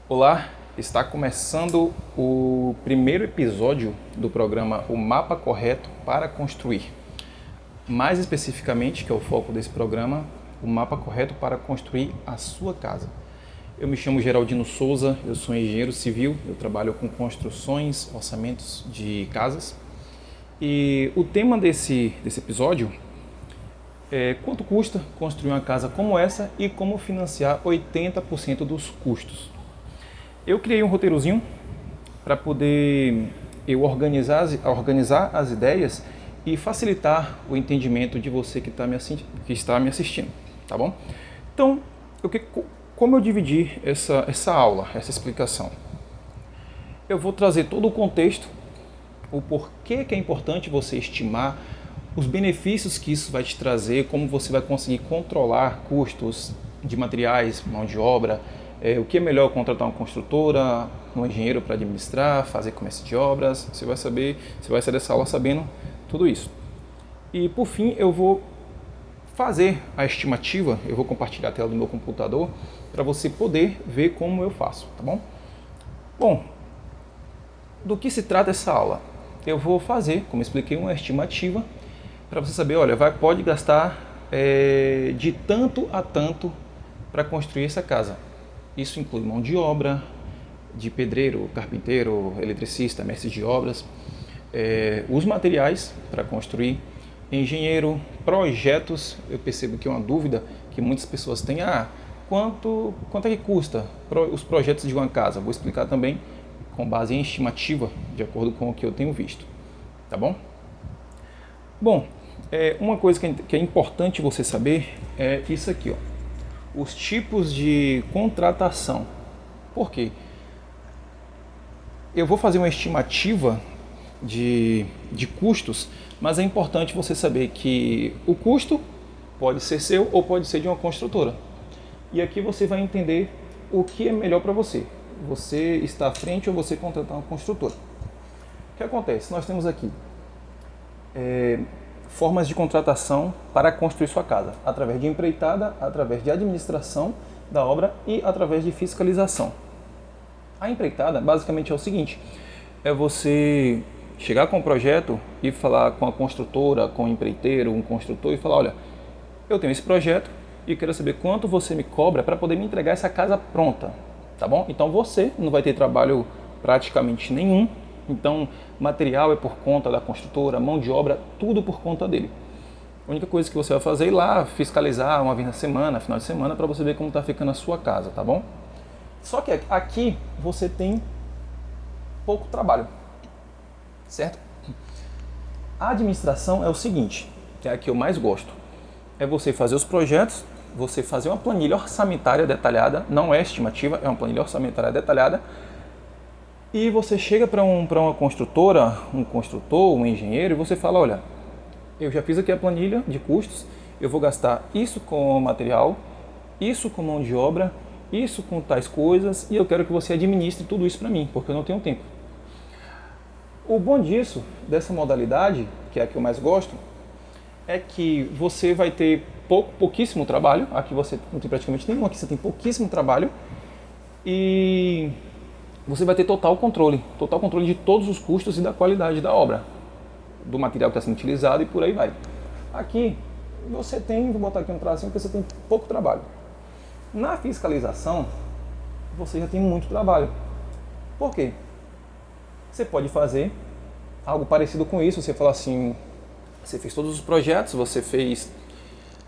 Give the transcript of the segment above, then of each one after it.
Olá, está começando o primeiro episódio do programa O Mapa Correto para Construir. Mais especificamente, que é o foco desse programa, o mapa correto para construir a sua casa. Eu me chamo Geraldino Souza, eu sou engenheiro civil, eu trabalho com construções, orçamentos de casas. E o tema desse episódio é quanto custa construir uma casa como essa e como financiar 80% dos custos. Eu criei um roteirozinho para poder organizar as ideias e facilitar o entendimento de você que está me assistindo, tá bom? Então, como eu dividi essa aula, essa explicação? Eu vou trazer todo o contexto, o porquê que é importante você estimar, os benefícios que isso vai te trazer, como você vai conseguir controlar custos de materiais, mão de obra, o que é melhor contratar uma construtora, um engenheiro para administrar, fazer comércio de obras. Você vai sair dessa aula sabendo tudo isso. E por fim, eu vou fazer a estimativa, eu vou compartilhar a tela do meu computador para você poder ver como eu faço, tá bom? Bom, do que se trata essa aula? Eu vou fazer, como expliquei, uma estimativa para você saber, olha, pode gastar de tanto a tanto para construir essa casa. Isso inclui mão de obra, de pedreiro, carpinteiro, eletricista, mestre de obras, os materiais para construir, engenheiro, projetos. Eu percebo que é uma dúvida que muitas pessoas têm, quanto é que custa os projetos de uma casa? Vou explicar também com base em estimativa, de acordo com o que eu tenho visto, tá bom? Bom, uma coisa que é importante você saber é isso aqui, ó. Os tipos de contratação. Por quê? Eu vou fazer uma estimativa de custos, mas é importante você saber que o custo pode ser seu ou pode ser de uma construtora. E aqui você vai entender o que é melhor para você. Você está à frente ou você contratar uma construtora. O que acontece? Nós temos aqui formas de contratação para construir sua casa, através de empreitada, através de administração da obra e através de fiscalização. A empreitada basicamente é o seguinte, é você chegar com o projeto e falar com a construtora, com o empreiteiro, um construtor e falar, olha, eu tenho esse projeto e quero saber quanto você me cobra para poder me entregar essa casa pronta, tá bom? Então você não vai ter trabalho praticamente nenhum. Então, material é por conta da construtora, mão de obra, tudo por conta dele. A única coisa que você vai fazer é ir lá fiscalizar uma vez na semana, final de semana, para você ver como está ficando a sua casa, tá bom? Só que aqui você tem pouco trabalho, certo? A administração é o seguinte, que é a que eu mais gosto. É você fazer os projetos, você fazer uma planilha orçamentária detalhada, não é estimativa, é uma planilha orçamentária detalhada, e você chega para uma construtora, um construtor, um engenheiro, e você fala, olha, eu já fiz aqui a planilha de custos, eu vou gastar isso com material, isso com mão de obra, isso com tais coisas, e eu quero que você administre tudo isso para mim, porque eu não tenho tempo. O bom dessa modalidade, que é a que eu mais gosto, é que você vai ter pouquíssimo trabalho, aqui você não tem praticamente nenhum, aqui você tem pouquíssimo trabalho, e você vai ter total controle de todos os custos e da qualidade da obra, do material que está sendo utilizado e por aí vai. Aqui você tem, vou botar aqui um tracinho, porque você tem pouco trabalho. Na fiscalização, você já tem muito trabalho. Por quê? Você pode fazer algo parecido com isso, você fala assim, você fez todos os projetos, você fez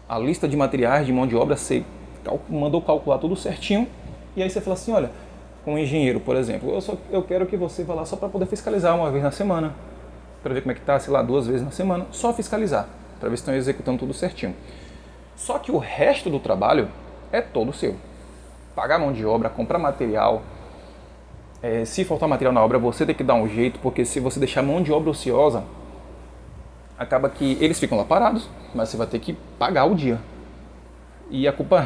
a lista de materiais, de mão de obra, você mandou calcular tudo certinho, e aí você fala assim, olha, com um engenheiro, por exemplo, eu quero que você vá lá só para poder fiscalizar uma vez na semana, para ver como é que está, sei lá, 2 vezes na semana, só fiscalizar, para ver se estão executando tudo certinho. Só que o resto do trabalho é todo seu. Pagar mão de obra, comprar material, se faltar material na obra, você tem que dar um jeito, porque se você deixar a mão de obra ociosa, acaba que eles ficam lá parados, mas você vai ter que pagar o dia. E a culpa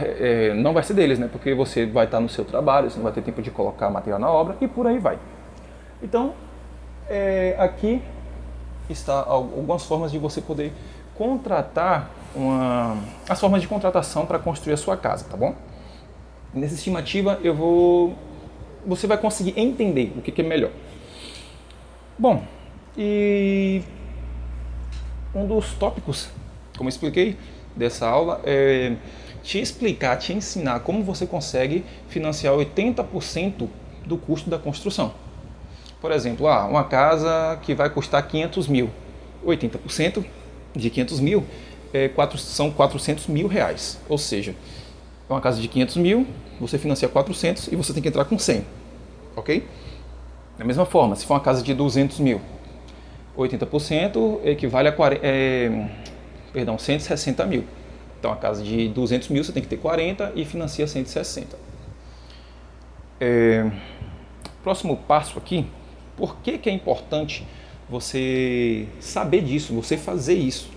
não vai ser deles, né? Porque você vai estar no seu trabalho, você não vai ter tempo de colocar material na obra e por aí vai. Então, aqui está algumas formas de você poder contratar as formas de contratação para construir a sua casa, tá bom? Nessa estimativa eu vou você vai conseguir entender o que é melhor. Bom, e um dos tópicos, como eu expliquei, dessa aula é te explicar, te ensinar como você consegue financiar 80% do custo da construção. Por exemplo, uma casa que vai custar 500 mil, 80% de 500 mil são 400 mil reais. Ou seja, uma casa de 500 mil, você financia 400 e você tem que entrar com 100, ok? Da mesma forma, se for uma casa de 200 mil, 80% equivale a 160 mil. Então, a casa de 200 mil você tem que ter 40 e financia 160. Próximo passo aqui, por que é importante você saber disso, você fazer isso?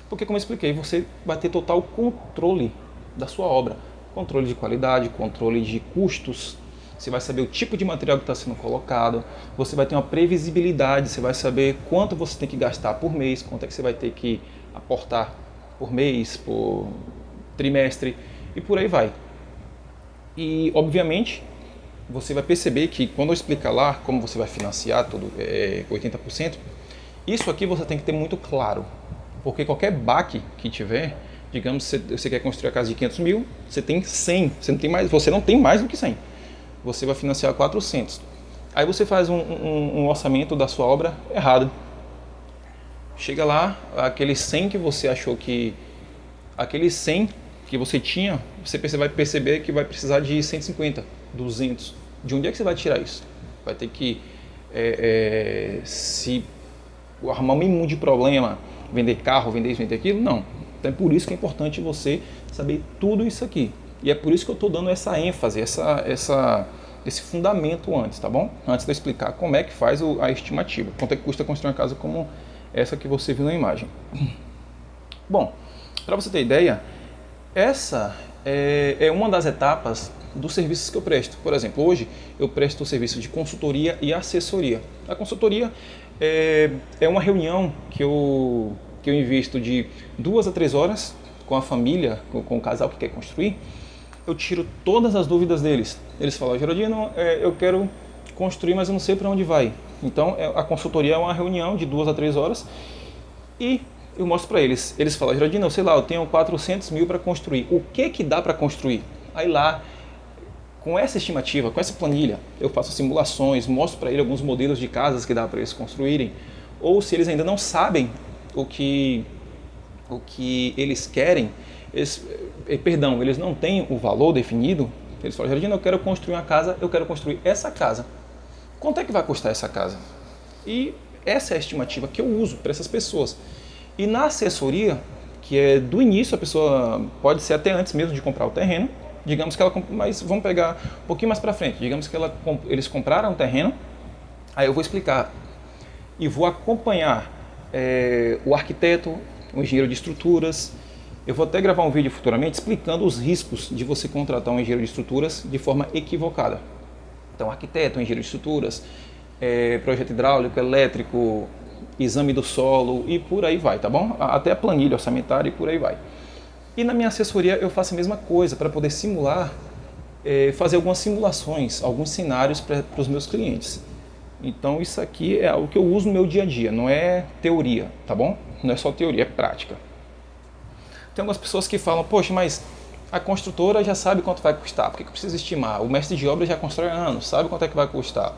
Porque, como eu expliquei, você vai ter total controle da sua obra. Controle de qualidade, controle de custos. Você vai saber o tipo de material que está sendo colocado. Você vai ter uma previsibilidade, você vai saber quanto você tem que gastar por mês, quanto é que você vai ter que aportar por mês, por trimestre e por aí vai. E, obviamente, você vai perceber que quando eu explicar lá como você vai financiar tudo, 80%, isso aqui você tem que ter muito claro. Porque qualquer baque que tiver, digamos que você quer construir a casa de 500 mil, você tem 100, você não tem mais do que 100. Você vai financiar 400. Aí você faz um orçamento da sua obra errado. Chega lá, aquele 100 que você achou que... Aquele 100 que você tinha, você vai perceber que vai precisar de 150, 200. De onde é que você vai tirar isso? Vai ter que se arrumar um mínimo de problema, vender carro, vender isso, vender aquilo? Não. Então é por isso que é importante você saber tudo isso aqui. E é por isso que eu estou dando essa ênfase, esse fundamento antes, tá bom? Antes de eu explicar como é que faz a estimativa. Quanto é que custa construir uma casa como essa que você viu na imagem. Bom, para você ter ideia, essa é uma das etapas dos serviços que eu presto. Por exemplo, hoje eu presto o serviço de consultoria e assessoria. A consultoria é uma reunião que eu invisto de 2 a 3 horas com a família, com o casal que quer construir. Eu tiro todas as dúvidas deles. Eles falam: Geraldino, eu quero construir, mas eu não sei para onde vai. Então, a consultoria é uma reunião de 2 a 3 horas e eu mostro para eles. Eles falam: Geraldino, eu tenho 400 mil para construir. O que dá para construir? Aí lá, com essa estimativa, com essa planilha, eu faço simulações, mostro para eles alguns modelos de casas que dá para eles construírem. Ou se eles ainda não sabem o que eles querem, eles não têm o valor definido, eles falam: Geraldino, eu quero construir uma casa, eu quero construir essa casa. Quanto é que vai custar essa casa? E essa é a estimativa que eu uso para essas pessoas. E na assessoria, que é do início, a pessoa pode ser até antes mesmo de comprar o terreno, digamos que mas vamos pegar um pouquinho mais para frente, digamos que eles compraram o terreno, aí eu vou explicar e vou acompanhar o arquiteto, o engenheiro de estruturas. Eu vou até gravar um vídeo futuramente explicando os riscos de você contratar um engenheiro de estruturas de forma equivocada. Então, arquiteto, engenheiro de estruturas, projeto hidráulico, elétrico, exame do solo e por aí vai, tá bom? Até a planilha orçamentária e por aí vai. E na minha assessoria eu faço a mesma coisa para poder simular, fazer algumas simulações, alguns cenários para os meus clientes. Então isso aqui é algo que eu uso no meu dia a dia, não é teoria, tá bom? Não é só teoria, é prática. Tem algumas pessoas que falam: poxa, mas a construtora já sabe quanto vai custar, por que eu preciso estimar? O mestre de obra já constrói há anos, sabe quanto é que vai custar?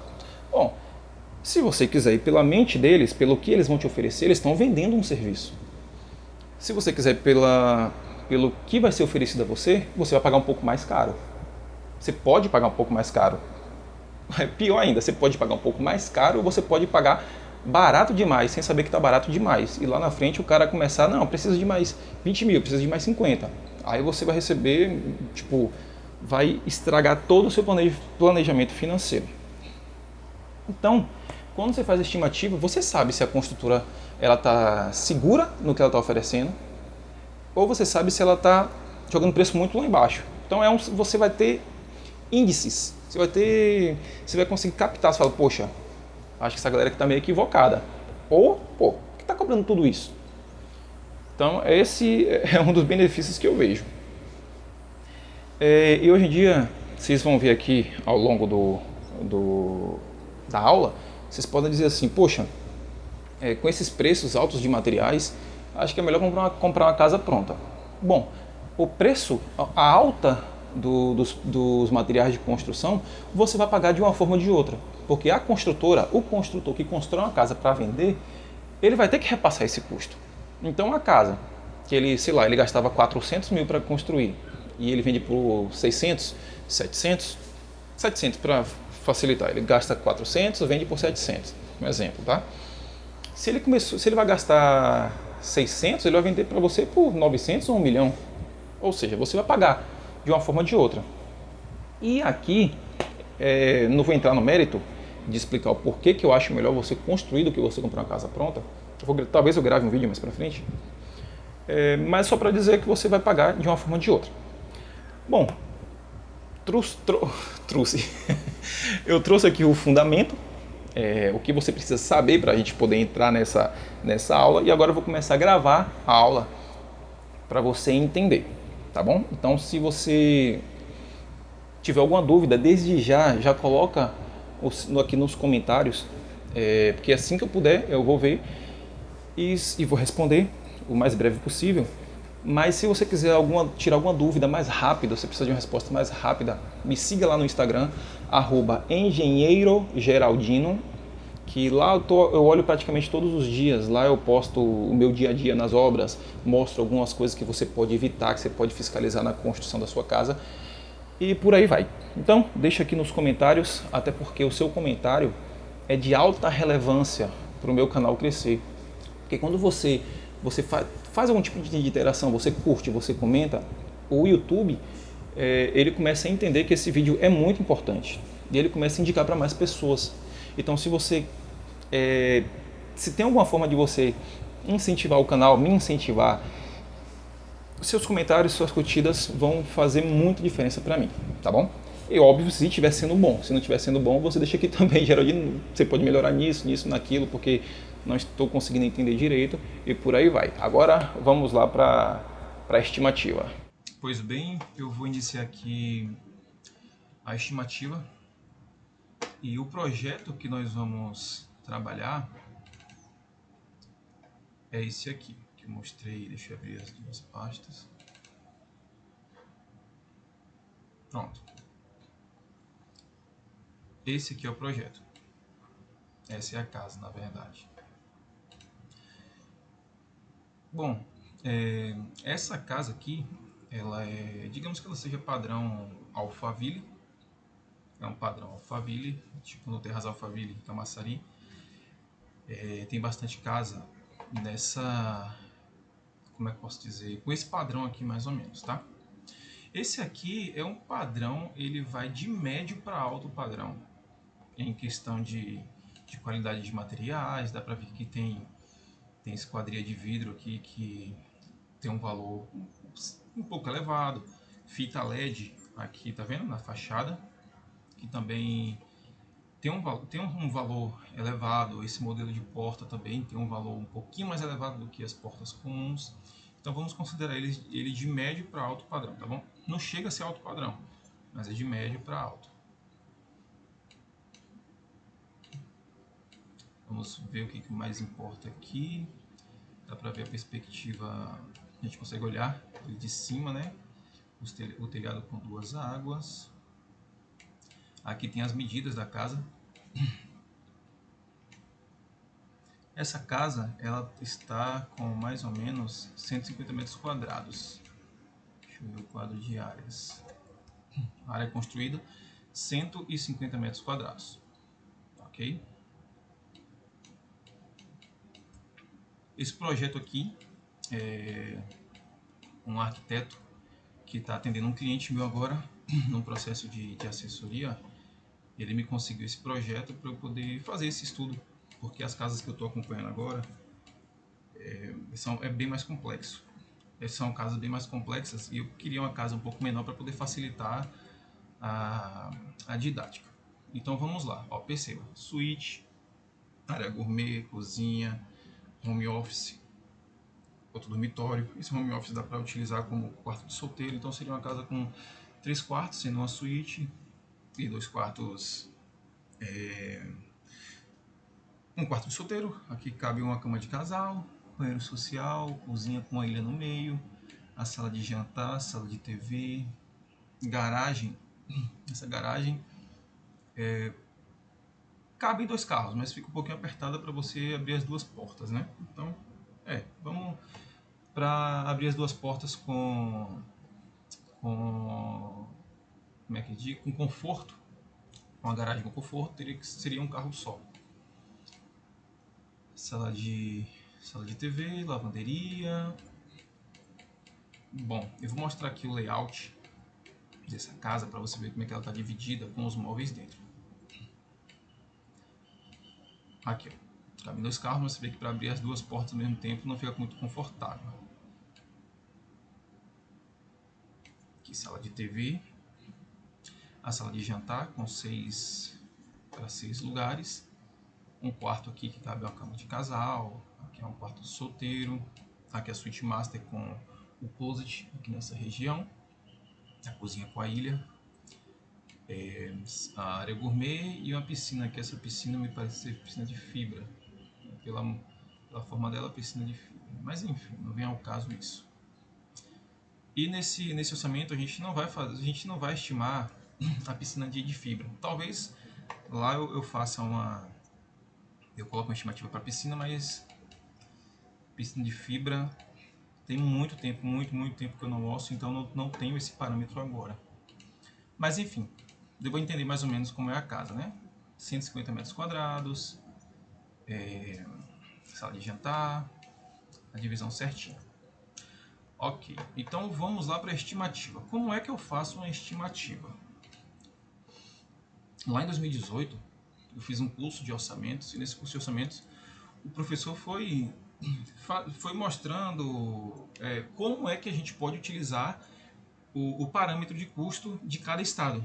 Bom, se você quiser ir pela mente deles, pelo que eles vão te oferecer, eles estão vendendo um serviço. Se você quiser pelo que vai ser oferecido a você, você vai pagar um pouco mais caro. Você pode pagar um pouco mais caro. Pior ainda, você pode pagar um pouco mais caro ou você pode pagar barato demais, sem saber que está barato demais. E lá na frente o cara começar: não, precisa de mais 20 mil, precisa de mais 50. Aí você vai receber, vai estragar todo o seu planejamento financeiro. Então, quando você faz a estimativa, você sabe se a construtora está segura no que ela está oferecendo, ou você sabe se ela está jogando preço muito lá embaixo. Então você vai ter índices, você vai conseguir captar, você fala: poxa, acho que essa galera aqui está meio equivocada. Ou, por que está cobrando tudo isso? Então esse é um dos benefícios que eu vejo. E hoje em dia, vocês vão ver aqui ao longo da aula, vocês podem dizer assim, poxa, com esses preços altos de materiais, acho que é melhor comprar uma casa pronta. Bom, o preço, a alta dos materiais de construção, você vai pagar de uma forma ou de outra. Porque a construtora, o construtor que constrói uma casa para vender, ele vai ter que repassar esse custo. Então a casa, que ele, sei lá, ele gastava 400 mil para construir, e ele vende por 600, 700 para facilitar. Ele gasta 400, vende por 700, um exemplo, tá? Se ele vai gastar 600, ele vai vender para você por 900 ou 1 milhão. Ou seja, você vai pagar de uma forma ou de outra. E aqui, não vou entrar no mérito de explicar o porquê que eu acho melhor você construir do que você comprar uma casa pronta. Talvez eu grave um vídeo mais para frente. Mas só para dizer que você vai pagar de uma forma ou de outra. Bom, trouxe. Eu trouxe aqui o fundamento, o que você precisa saber para a gente poder entrar nessa aula. E agora eu vou começar a gravar a aula para você entender, tá bom? Então, se você tiver alguma dúvida, desde já coloca aqui nos comentários, porque assim que eu puder, eu vou ver e vou responder o mais breve possível. Mas se você quiser tirar alguma dúvida mais rápida, você precisa de uma resposta mais rápida, me siga lá no Instagram, @engenheirogeraldino, que lá eu olho praticamente todos os dias. Lá eu posto o meu dia a dia nas obras, mostro algumas coisas que você pode evitar, que você pode fiscalizar na construção da sua casa e por aí vai. Então, deixa aqui nos comentários, até porque o seu comentário é de alta relevância para o meu canal crescer. Porque quando você faz algum tipo de interação, você curte, você comenta, o YouTube ele começa a entender que esse vídeo é muito importante e ele começa a indicar para mais pessoas. Então, se tem alguma forma de você incentivar o canal, me incentivar, seus comentários, suas curtidas vão fazer muita diferença para mim, tá bom? E óbvio, se estiver sendo bom. Se não estiver sendo bom, você deixa aqui também, Geraldino, você pode melhorar nisso, naquilo, porque não estou conseguindo entender direito e por aí vai. Agora vamos lá para a estimativa. Pois bem, eu vou iniciar aqui a estimativa e o projeto que nós vamos trabalhar é esse aqui, que eu mostrei. Deixa eu abrir as duas pastas. Pronto. Esse aqui é o projeto. Essa é a casa, na verdade. Bom, essa casa aqui, digamos que ela seja padrão Alphaville. É um padrão Alphaville, tipo no Terras Alphaville, Camaçari. Tem bastante casa nessa, como é que eu posso dizer, com esse padrão aqui mais ou menos, tá? Esse aqui é um padrão, ele vai de médio para alto padrão, em questão de qualidade de materiais. Dá para ver que tem esquadria de vidro aqui que tem um valor um pouco elevado. Fita LED aqui, tá vendo? Na fachada, que também tem um valor elevado. Esse modelo de porta também tem um valor um pouquinho mais elevado do que as portas comuns. Então vamos considerar ele de médio para alto padrão, tá bom? Não chega a ser alto padrão, mas é de médio para alto. Vamos ver o que mais importa aqui. Dá para ver a perspectiva, a gente consegue olhar ele de cima, né? O telhado com duas águas. Aqui tem as medidas da casa. Essa casa, ela está com mais ou menos 150 metros quadrados. Deixa eu ver o quadro de áreas. A área construída, 150 metros quadrados. Ok? Esse projeto aqui é um arquiteto que está atendendo um cliente meu agora, num processo de assessoria. Ele me conseguiu esse projeto para eu poder fazer esse estudo, porque as casas que eu estou acompanhando agora é bem mais complexo. São casas bem mais complexas e eu queria uma casa um pouco menor para poder facilitar a didática. Então vamos lá, ó, perceba, suíte, área gourmet, cozinha, home office, outro dormitório. Esse home office dá para utilizar como quarto de solteiro, então seria uma casa com 3 quartos, sendo uma suíte, e 2 quartos Um quarto de solteiro, aqui cabe uma cama de casal, banheiro social, cozinha com uma ilha no meio, a sala de jantar, sala de TV, garagem. Essa garagem cabe 2 carros, mas fica um pouquinho apertada para você abrir as 2 portas, né? Então, vamos para abrir as 2 portas com como é que diz? Com conforto, uma garagem com conforto, seria um carro só. Sala de TV, lavanderia. Bom, eu vou mostrar aqui o layout dessa casa para você ver como é que ela está dividida com os móveis dentro. Aqui, ó. Cabe 2 carros, mas você vê que para abrir as 2 portas ao mesmo tempo não fica muito confortável. Aqui, sala de TV. A sala de jantar com 6 para 6 lugares. Um quarto aqui que cabe uma cama de casal. Aqui é um quarto solteiro. Aqui é a suíte master com o closet aqui nessa região. A cozinha com a ilha. A área gourmet e uma piscina, que essa piscina me parece ser piscina de fibra. Pela forma dela, piscina de fibra. Mas enfim, não vem ao caso isso. E nesse orçamento a gente não vai estimar a piscina de fibra. Talvez lá eu faça eu coloco uma estimativa para piscina, mas piscina de fibra tem muito tempo que eu não ouço, então não tenho esse parâmetro agora. Mas enfim, eu vou entender mais ou menos como é a casa, né? 150 metros quadrados, sala de jantar, a divisão certinha. Ok, então vamos lá para a estimativa. Como é que eu faço uma estimativa? Lá em 2018, eu fiz um curso de orçamentos, e nesse curso de orçamentos o professor foi mostrando como é que a gente pode utilizar o parâmetro de custo de cada estado.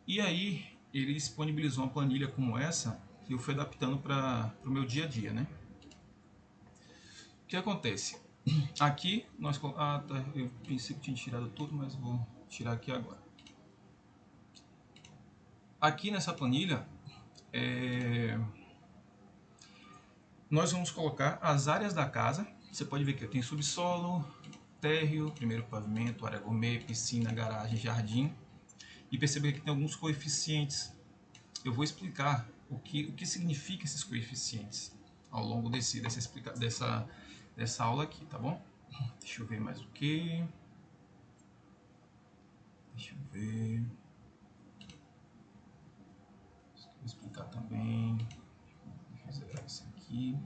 E aí ele disponibilizou uma planilha como essa que eu fui adaptando para o meu dia a dia, né? O que acontece? Aqui nós eu pensei que tinha tirado tudo, mas vou tirar aqui agora. Aqui nessa planilha nós vamos colocar as áreas da casa. Você pode ver que eu tenho subsolo, térreo, primeiro pavimento, área gourmet, piscina, garagem, jardim. E perceba que tem alguns coeficientes. Eu vou explicar o que significa esses coeficientes ao longo dessa aula aqui, tá bom? Deixa eu ver mais o que. Deixa eu ver. Vou explicar também. Vou zerar isso aqui.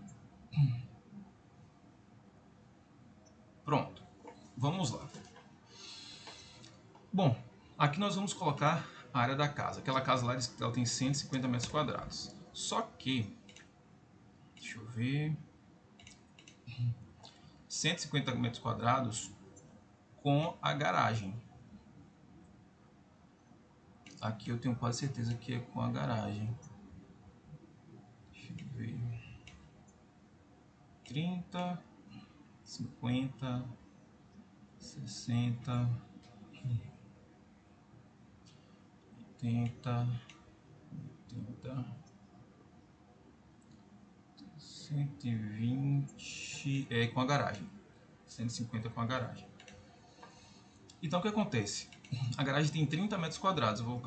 Pronto. Vamos lá. Bom, aqui nós vamos colocar a área da casa. Aquela casa lá ela tem 150 metros quadrados. Só que, deixa eu ver, 150 metros quadrados com a garagem. Aqui eu tenho quase certeza que é com a garagem. Deixa eu ver. 30, 50, 60, 80, 80, 120 com a garagem. 150 com a garagem. Então o que acontece? A garagem tem 30 metros quadrados. Eu vou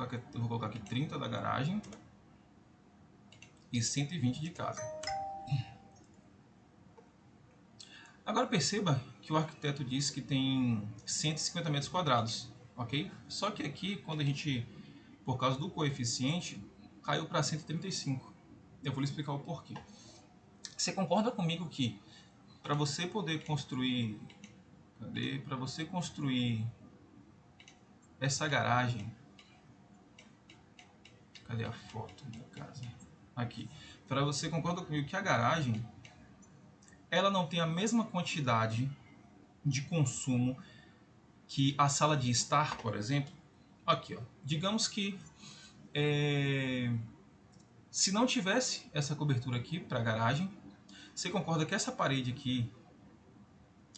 colocar aqui 30 da garagem e 120 de casa. Agora perceba que o arquiteto disse que tem 150 metros quadrados, ok? Só que aqui, quando a gente, por causa do coeficiente, caiu para 135. Eu vou lhe explicar o porquê. Você concorda comigo que para você poder construir, para você construir essa garagem, cadê a foto da casa? Aqui. Para você concorda comigo que a garagem ela não tem a mesma quantidade de consumo que a sala de estar, por exemplo. Aqui, ó. Digamos que se não tivesse essa cobertura aqui para a garagem, você concorda que essa parede aqui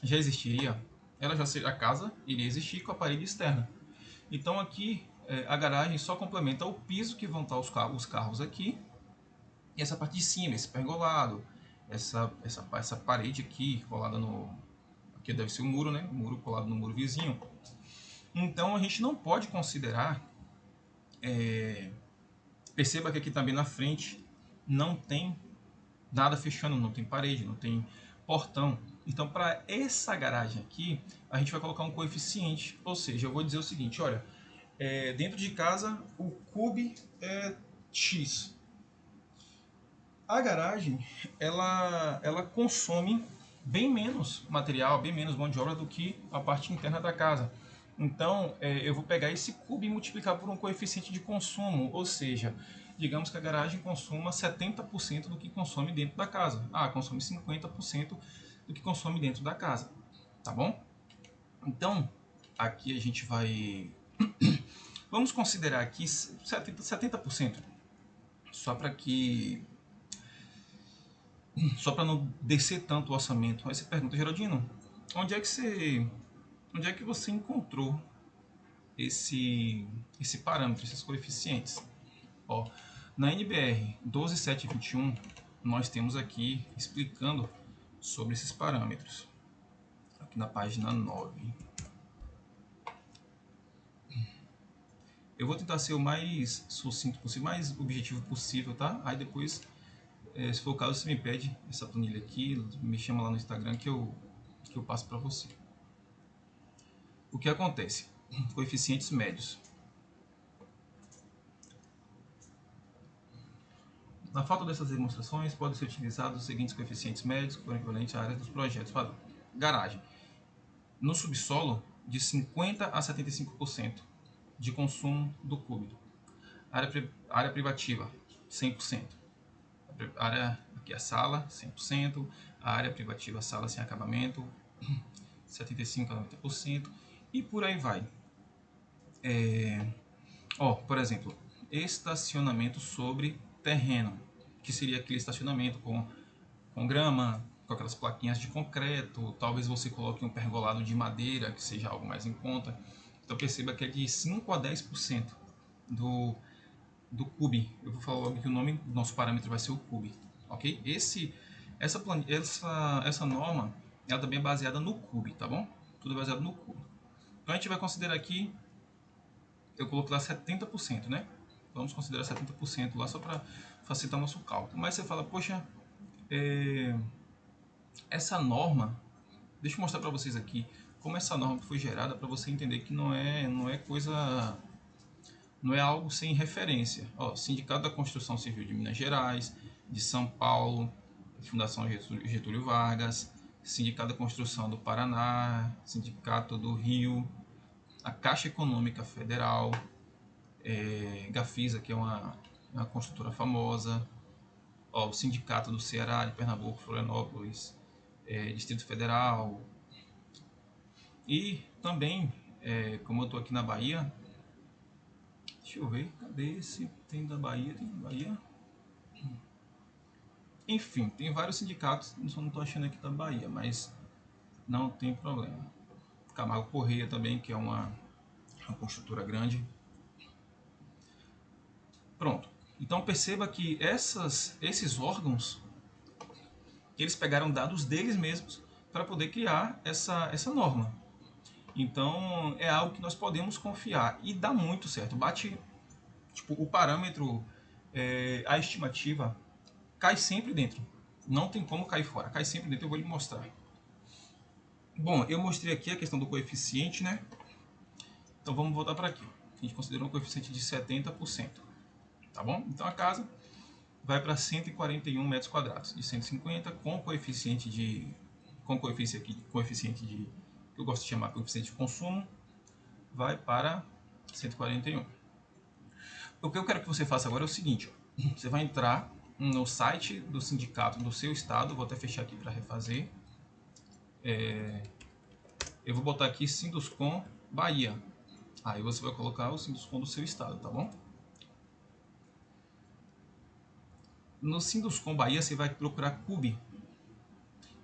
já existiria? A casa iria existir com a parede externa. Então aqui a garagem só complementa o piso que vão estar os carros aqui, e essa parte de cima, esse pergolado, essa parede aqui colada no... Aqui deve ser o muro, né? O muro colado no muro vizinho. Então a gente não pode considerar... Perceba que aqui também na frente não tem nada fechando, não tem parede, não tem portão. Então para essa garagem aqui, a gente vai colocar um coeficiente. Ou seja, eu vou dizer o seguinte, olha, dentro de casa o cube é X. A garagem, ela consome bem menos material, bem menos mão de obra do que a parte interna da casa. Então, eu vou pegar esse cubo e multiplicar por um coeficiente de consumo, ou seja, digamos que a garagem consuma 70% do que consome dentro da casa. Ah, consome 50% do que consome dentro da casa, tá bom? Então, aqui a gente vai... Vamos considerar aqui 70%, só para não descer tanto o orçamento. Aí você pergunta, Geraldino, onde é que você encontrou esse parâmetro, esses coeficientes? Ó, na NBR 12721, nós temos aqui explicando sobre esses parâmetros. Aqui na página 9. Eu vou tentar ser o mais sucinto possível, mais objetivo possível, tá? Aí depois, se for o caso, você me pede essa planilha aqui, me chama lá no Instagram que eu passo para você. O que acontece? Coeficientes médios. Na falta dessas demonstrações, podem ser utilizados os seguintes coeficientes médios, que forem equivalentes à área dos projetos padrão. Garagem. No subsolo, de 50% a 75% de consumo do cúbico. Área privativa, 100%. A área aqui é a sala, 100%. A área privativa, sala sem acabamento, 75% a 90%. E por aí vai. Por exemplo, estacionamento sobre terreno, que seria aquele estacionamento com grama, com aquelas plaquinhas de concreto, talvez você coloque um pergolado de madeira, que seja algo mais em conta. Então perceba que é de 5 a 10% do cube. Eu vou falar logo que o nome do nosso parâmetro vai ser o cube, ok? Essa norma, ela também é baseada no cube, tá bom? Tudo baseado no cube. Então a gente vai considerar aqui, eu coloquei lá 70%, né? Vamos considerar 70% lá só para facilitar o nosso cálculo. Mas você fala, poxa, essa norma, deixa eu mostrar para vocês aqui como essa norma foi gerada, para você entender que não é coisa, não é algo sem referência. Ó, Sindicato da Construção Civil de Minas Gerais, de São Paulo, Fundação Getúlio Vargas, Sindicato da Construção do Paraná, Sindicato do Rio, a Caixa Econômica Federal, Gafisa, que é uma construtora famosa, o Sindicato do Ceará, de Pernambuco, Florianópolis, Distrito Federal. E também, como eu estou aqui na Bahia, deixa eu ver, cadê esse? Tem da Bahia, tem da Bahia. Enfim, tem vários sindicatos, só não estou achando aqui da Bahia, mas não tem problema. Camargo Correia também, que é uma construtora grande. Pronto. Então perceba que esses órgãos, eles pegaram dados deles mesmos para poder criar essa norma. Então é algo que nós podemos confiar e dá muito certo. Bate, tipo, o parâmetro, a estimativa cai sempre dentro. Não tem como cair fora, cai sempre dentro. Eu vou lhe mostrar. Bom, eu mostrei aqui a questão do coeficiente, né? Então vamos voltar para aqui. A gente considerou um coeficiente de 70%. Tá bom? Então a casa vai para 141 metros quadrados, de 150 com coeficiente de que eu gosto de chamar coeficiente de consumo, vai para 141. O que eu quero que você faça agora é o seguinte, você vai entrar no site do sindicato do seu estado, vou até fechar aqui para refazer, eu vou botar aqui Sinduscom Bahia, aí você vai colocar o Sinduscom do seu estado, tá bom? No Sinduscom Bahia você vai procurar CUB.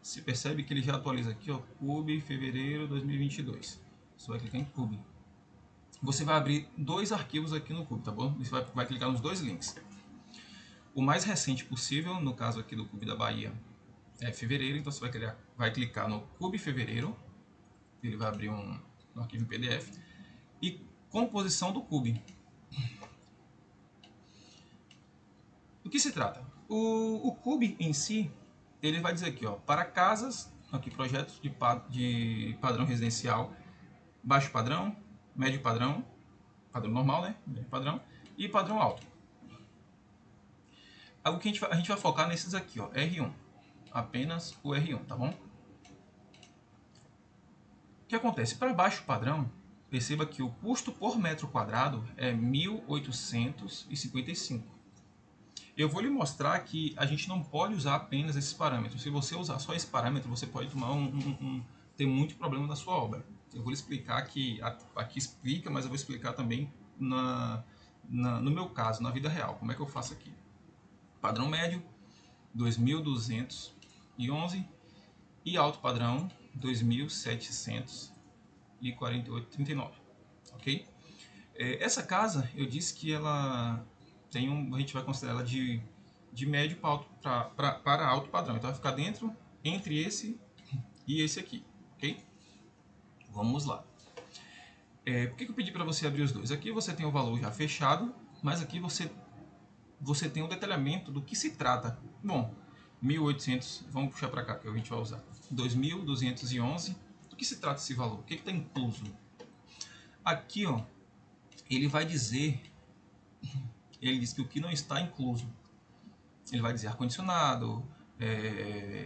Você percebe que ele já atualiza aqui, ó, CUB fevereiro 2022. Você vai clicar em CUB. você vai abrir dois arquivos aqui no Cube, tá bom? Você vai clicar nos dois links. O mais recente possível, no caso aqui do Cube da Bahia, é fevereiro, então você vai clicar no Cube Fevereiro, ele vai abrir um arquivo em PDF, e composição do Cube. Do que se trata? O Cube em si, ele vai dizer aqui, ó, para casas, aqui projetos de padrão residencial, baixo padrão, médio padrão, padrão normal, né? Médio padrão, e padrão alto. Algo que a gente vai focar nesses aqui, ó, R1. Apenas o R1, tá bom? O que acontece? Para baixo padrão, perceba que o custo por metro quadrado é 1.855. Eu vou lhe mostrar que a gente não pode usar apenas esses parâmetros. Se você usar só esse parâmetro, você pode tomar ter muito problema na sua obra. Eu vou lhe explicar que aqui explica, mas eu vou explicar também no meu caso, na vida real, como é que eu faço aqui. Padrão médio, 2.211 e alto padrão, 2.748,39, ok? Essa casa, eu disse que ela tem a gente vai considerar ela de médio para alto padrão, então vai ficar entre esse e esse aqui, ok? Vamos lá. Por que eu pedi para você abrir os dois? Aqui você tem o valor já fechado, mas aqui você tem o detalhamento do que se trata. Bom, 1.800, vamos puxar para cá que a gente vai usar. 2.211, do que se trata esse valor? O que está incluso? Aqui, ó, ele vai dizer, ele diz que o que não está incluso, ele vai dizer ar-condicionado,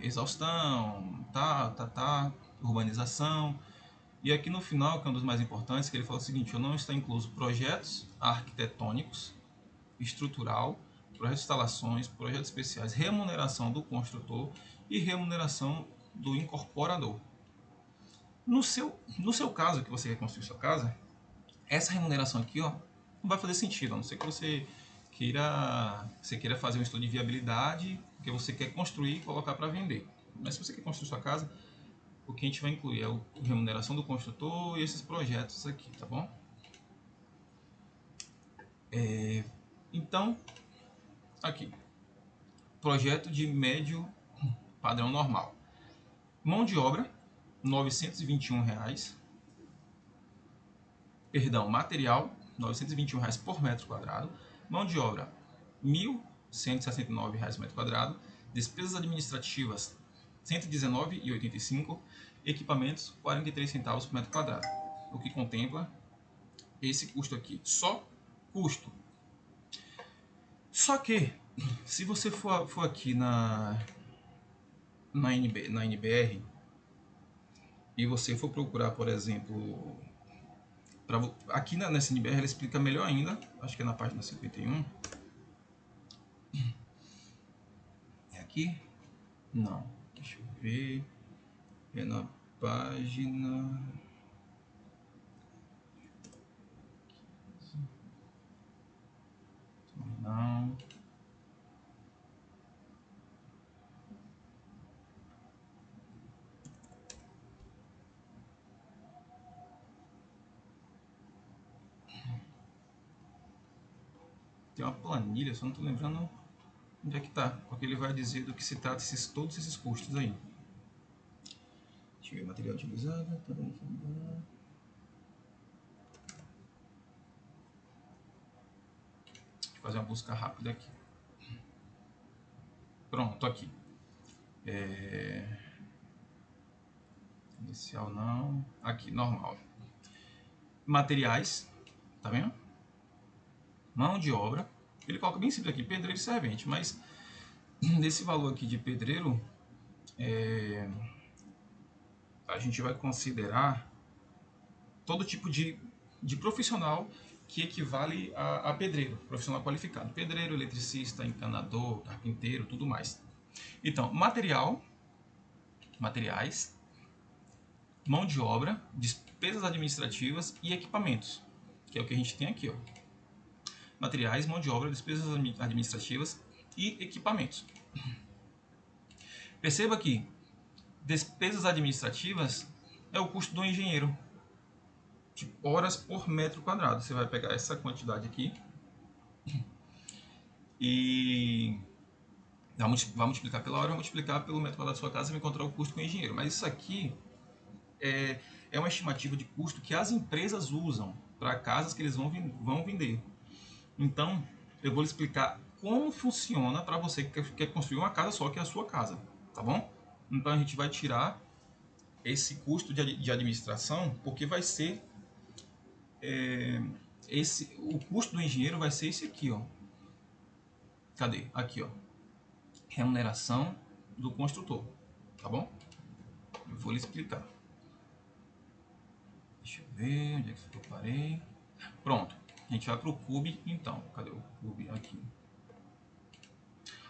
exaustão, urbanização. E aqui no final, que é um dos mais importantes, que ele fala o seguinte: não está incluso projetos arquitetônicos, estrutural, projetos de instalações, projetos especiais, remuneração do construtor e remuneração do incorporador. No seu caso, que você quer construir sua casa, essa remuneração aqui, ó, não vai fazer sentido, a não ser que você queira fazer um estudo de viabilidade, que você quer construir e colocar para vender. Mas se você quer construir sua casa, o que a gente vai incluir é a remuneração do construtor e esses projetos aqui, tá bom? Então, aqui, projeto de médio padrão normal. Mão de obra, R$ 921. Perdão, material, R$ 921 por metro quadrado. Mão de obra, R$ 1.169 metro quadrado. Despesas administrativas, R$ 119,85. Equipamentos, 43 centavos por metro quadrado. O que contempla esse custo aqui. Só custo. Só que, se você for aqui na NBR e você for procurar, por exemplo, aqui nessa NBR ela explica melhor ainda, acho que é na página 51. É aqui? Não, deixa eu ver. É na página... Não. Tem uma planilha, só não estou lembrando onde é que está, porque ele vai dizer do que se trata todos esses custos aí. Deixa eu ver, material utilizado, tá dando informação. Deixa eu fazer uma busca rápida aqui. Pronto, aqui. Inicial não. Aqui, normal. Materiais, tá vendo? Mão de obra. Ele coloca bem simples aqui, pedreiro e servente, mas nesse valor aqui de pedreiro, a gente vai considerar todo tipo de profissional que equivale a pedreiro, profissional qualificado. Pedreiro, eletricista, encanador, carpinteiro, tudo mais. Então, materiais, mão de obra, despesas administrativas e equipamentos, que é o que a gente tem aqui, ó. Materiais, mão de obra, despesas administrativas e equipamentos. Perceba que despesas administrativas é o custo do engenheiro. de horas por metro quadrado. Você vai pegar essa quantidade aqui e vai multiplicar pela hora, vai multiplicar pelo metro quadrado da sua casa e vai encontrar o custo com o engenheiro. Mas isso aqui é uma estimativa de custo que as empresas usam para casas que eles vão vender. Então, eu vou lhe explicar como funciona para você que quer construir uma casa só, que é a sua casa, tá bom? Então, a gente vai tirar esse custo de administração, porque vai ser o custo do engenheiro vai ser esse aqui, ó. Cadê? Aqui, ó. Remuneração do construtor, tá bom? Eu vou lhe explicar. Deixa eu ver onde é que eu parei. Pronto. A gente vai para o CUB, então. Cadê o CUB? Aqui.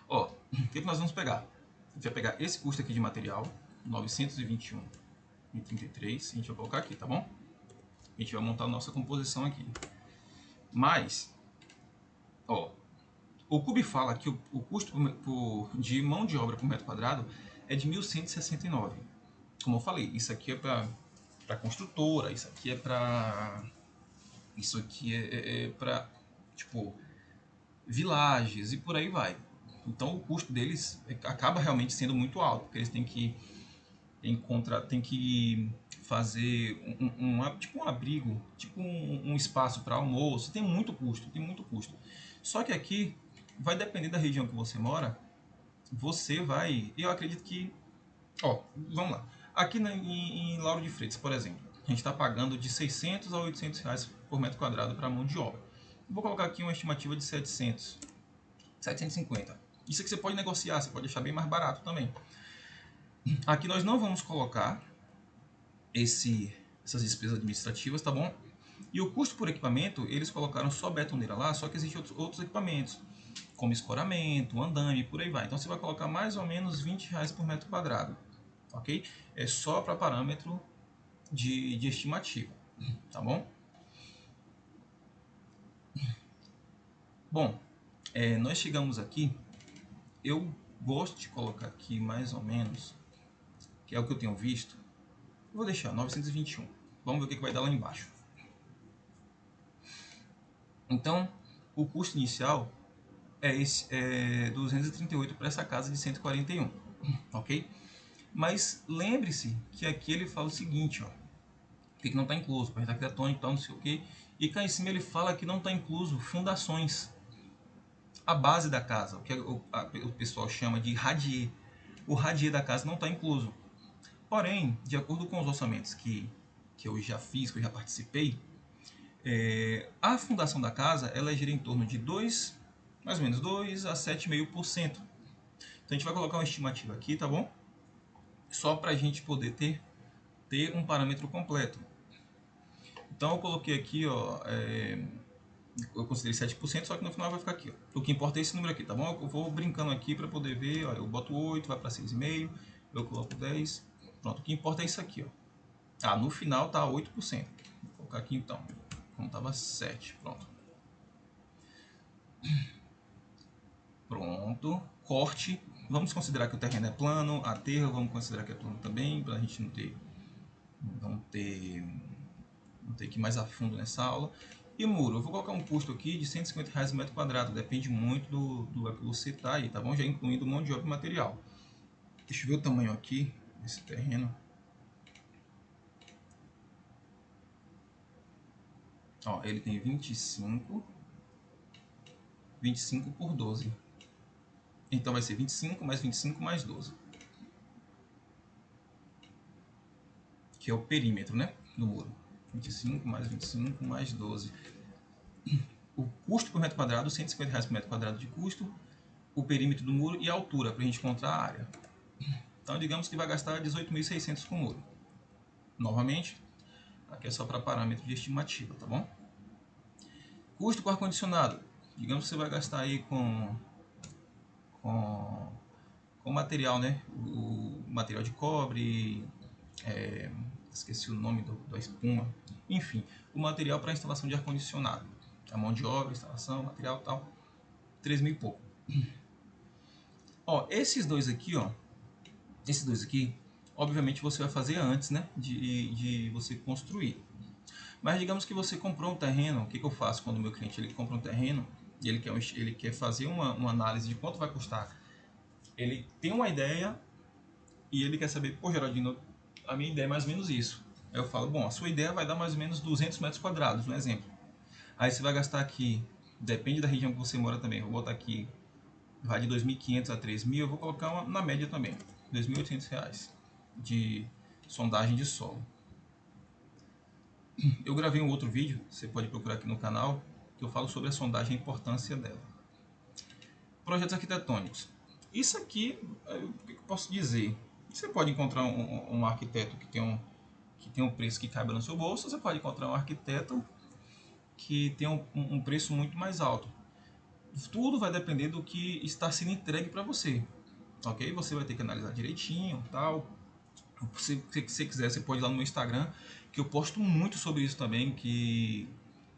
Ó, o que nós vamos pegar? A gente vai pegar esse custo aqui de material, 921,33. A gente vai colocar aqui, tá bom? A gente vai montar a nossa composição aqui. Mas, ó, o CUB fala que o custo de mão de obra por metro quadrado é de 1.169. Como eu falei, isso aqui é para construtora, isso aqui é para tipo, vilages e por aí vai. Então o custo deles acaba realmente sendo muito alto, porque eles têm que fazer tipo um abrigo, tipo um espaço para almoço, tem muito custo. Só que aqui vai depender da região que você mora, você vai, eu acredito que, ó, vamos lá. Aqui em Lauro de Freitas, por exemplo, a gente está pagando de 600 a 800 reais por metro quadrado para mão de obra. Vou colocar aqui uma estimativa de 750. Isso aqui você pode negociar, você pode deixar bem mais barato também. Aqui nós não vamos colocar essas despesas administrativas, tá bom? E o custo por equipamento, eles colocaram só betoneira lá, só que existem outros equipamentos, como escoramento, andame, por aí vai. Então você vai colocar mais ou menos 20 reais por metro quadrado, ok? É só para parâmetro de estimativa, tá bom? Bom, nós chegamos aqui, eu gosto de colocar aqui mais ou menos, que é o que eu tenho visto, eu vou deixar 921, vamos ver o que vai dar lá embaixo. Então, o custo inicial é 238 para essa casa de 141, ok? Mas lembre-se que aqui ele fala o seguinte, ó, que não está incluso, para arquitetônico e tal, não sei o que, e cá em cima ele fala que não está incluso fundações, a base da casa, o que o pessoal chama de radier. O radier da casa não está incluso. Porém, de acordo com os orçamentos que eu já fiz, que eu já participei, a fundação da casa ela gira em torno de mais ou menos 2 a 7,5%. Então a gente vai colocar uma estimativa aqui, tá bom? Só para a gente poder ter um parâmetro completo. Então eu coloquei aqui, ó, eu considerei 7%, só que no final vai ficar aqui, ó. O que importa é esse número aqui, tá bom? Eu vou brincando aqui para poder ver, ó, eu boto 8, vai para 6,5, eu coloco 10. Pronto, o que importa é isso aqui, ó. No final tá 8%. Vou colocar aqui então, como tava 7, pronto. Pronto, corte. Vamos considerar que o terreno é plano, a terra vamos considerar que é plano também, para a gente não ter que ir mais a fundo nessa aula. E muro, eu vou colocar um custo aqui de 150 reais por metro quadrado, depende muito do que você tá aí, tá bom? Já incluindo mão de obra e material. Deixa eu ver o tamanho aqui desse terreno. Ó, ele tem 25 por 12. Então vai ser 25 mais 25 mais 12. Que é o perímetro, né? Do muro. 25 mais 25 mais 12. O custo por metro quadrado, 150 reais por metro quadrado de custo. O perímetro do muro e a altura, para a gente encontrar a área. Então digamos que vai gastar 18.600 com o muro. Novamente, aqui é só para parâmetro de estimativa, tá bom? Custo com ar-condicionado. Digamos que você vai gastar aí com material, né? O material de cobre, esqueci o nome da espuma, enfim, o material para instalação de ar-condicionado, a mão de obra, instalação, material tal, 3.000 e pouco. Ó, esses dois aqui, obviamente você vai fazer antes, né, de você construir. Mas digamos que você comprou um terreno, o que eu faço quando o meu cliente ele compra um terreno e ele quer fazer uma análise de quanto vai custar? Ele tem uma ideia e ele quer saber, pô, Geraldino, a minha ideia é mais ou menos isso. Aí eu falo, bom, a sua ideia vai dar mais ou menos 200 metros quadrados, um exemplo. Aí você vai gastar aqui, depende da região que você mora também, vou botar aqui, vai de 2.500 a 3.000, eu vou colocar na média também, R$ 2.800 de sondagem de solo. Eu gravei um outro vídeo, você pode procurar aqui no canal, que eu falo sobre a sondagem e a importância dela. Projetos arquitetônicos. Isso aqui, o que eu posso dizer? Você pode encontrar um arquiteto que tem um preço que cabe no seu bolso, você pode encontrar um arquiteto que tem um preço muito mais alto. Tudo vai depender do que está sendo entregue para você, ok? Você vai ter que analisar direitinho, tal. Se você quiser, você pode ir lá no meu Instagram, que eu posto muito sobre isso também, que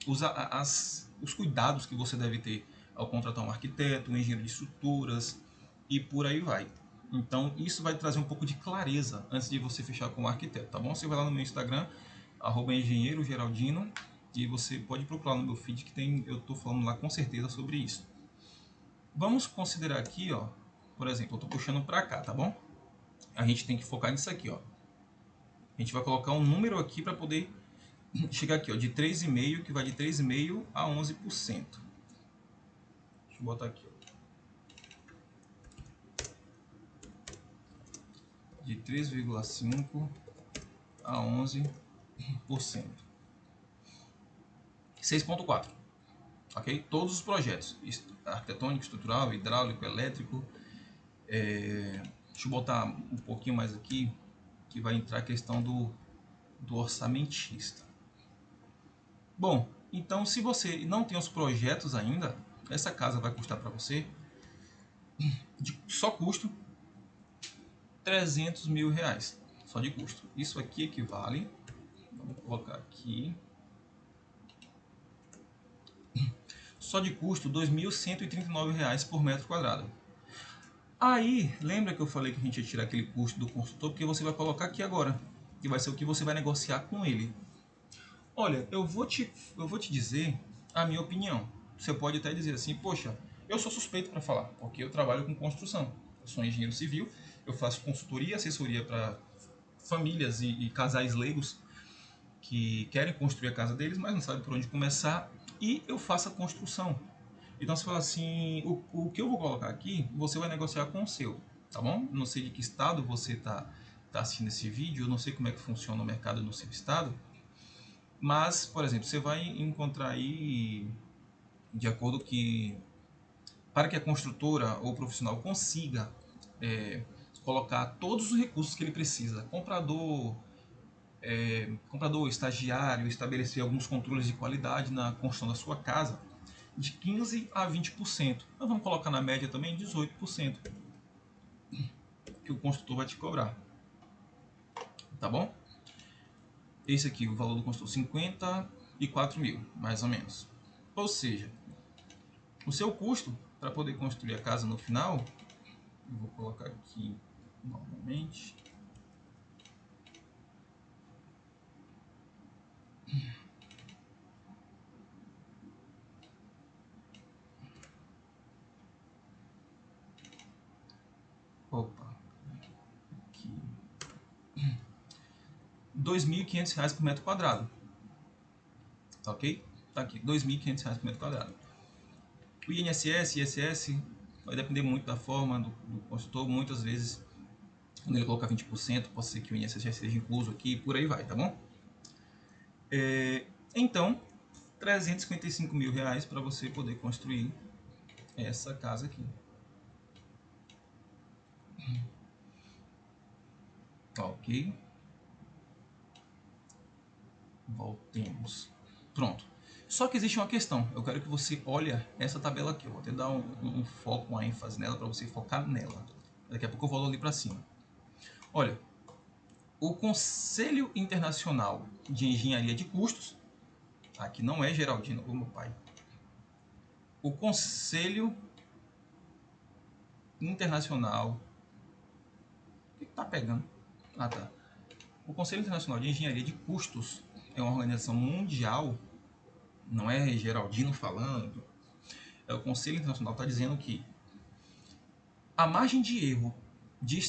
os cuidados que você deve ter ao contratar um arquiteto, um engenheiro de estruturas e por aí vai. Então isso vai trazer um pouco de clareza antes de você fechar com o arquiteto, tá bom? Você vai lá no meu Instagram, @engenheiro_geraldino, e você pode procurar no meu feed que eu estou falando lá com certeza sobre isso. Vamos considerar aqui, ó, por exemplo, eu estou puxando para cá, tá bom? A gente tem que focar nisso aqui, ó. A gente vai colocar um número aqui para poder chegar aqui, ó, de 3,5, que vai de 3,5 a 11%. Deixa eu botar aqui, ó. De 3,5 a 11%. 6,4. Ok? Todos os projetos, arquitetônico, estrutural, hidráulico, elétrico. Deixa eu botar um pouquinho mais aqui, que vai entrar a questão do orçamentista. Bom, então se você não tem os projetos ainda, essa casa vai custar para você, só custo, R$ 300.000, só de custo. Isso aqui equivale, vamos colocar aqui, só de custo R$ 2.139 por metro quadrado. Aí, lembra que eu falei que a gente ia tirar aquele custo do construtor, porque você vai colocar aqui agora, que vai ser o que você vai negociar com ele. Olha, eu vou te dizer a minha opinião. Você pode até dizer assim, poxa, eu sou suspeito para falar, porque eu trabalho com construção. Eu sou engenheiro civil, eu faço consultoria e assessoria para famílias e casais leigos que querem construir a casa deles, mas não sabem por onde começar, e eu faço a construção. Então você fala assim, o que eu vou colocar aqui, você vai negociar com o seu, tá bom? Não sei de que estado você tá assistindo esse vídeo, eu não sei como é que funciona o mercado no seu estado, mas, por exemplo, você vai encontrar aí, de acordo que, para que a construtora ou o profissional consiga colocar todos os recursos que ele precisa, comprador, estagiário, estabelecer alguns controles de qualidade na construção da sua casa, de 15 a 20%. Nós vamos colocar na média também 18% que o construtor vai te cobrar. Tá bom? Esse aqui, o valor do construtor, 54 mil, mais ou menos. Ou seja, o seu custo para poder construir a casa no final, eu vou colocar aqui novamente. Opa, aqui. R$ 2.500 por metro quadrado. Tá ok? Tá aqui, R$ 2.500 por metro quadrado. O INSS, ISS, vai depender muito da forma do construtor. Muitas vezes, quando ele colocar 20%, pode ser que o INSS já seja incluso aqui, por aí vai, tá bom? Então, R$ 355.000 para você poder construir essa casa aqui. Ok. Voltemos. Pronto. Só que existe uma questão. Eu quero que você olhe essa tabela aqui. Eu vou até dar um foco, uma ênfase nela para você focar nela. Daqui a pouco eu vou ali para cima. Olha, o Conselho Internacional de Engenharia de Custos, aqui não é Geraldino, o meu pai. O Conselho Internacional. O que está pegando? Ah, tá. O Conselho Internacional de Engenharia de Custos, é uma organização mundial, não é Geraldino falando, o Conselho Internacional está dizendo que a margem de erro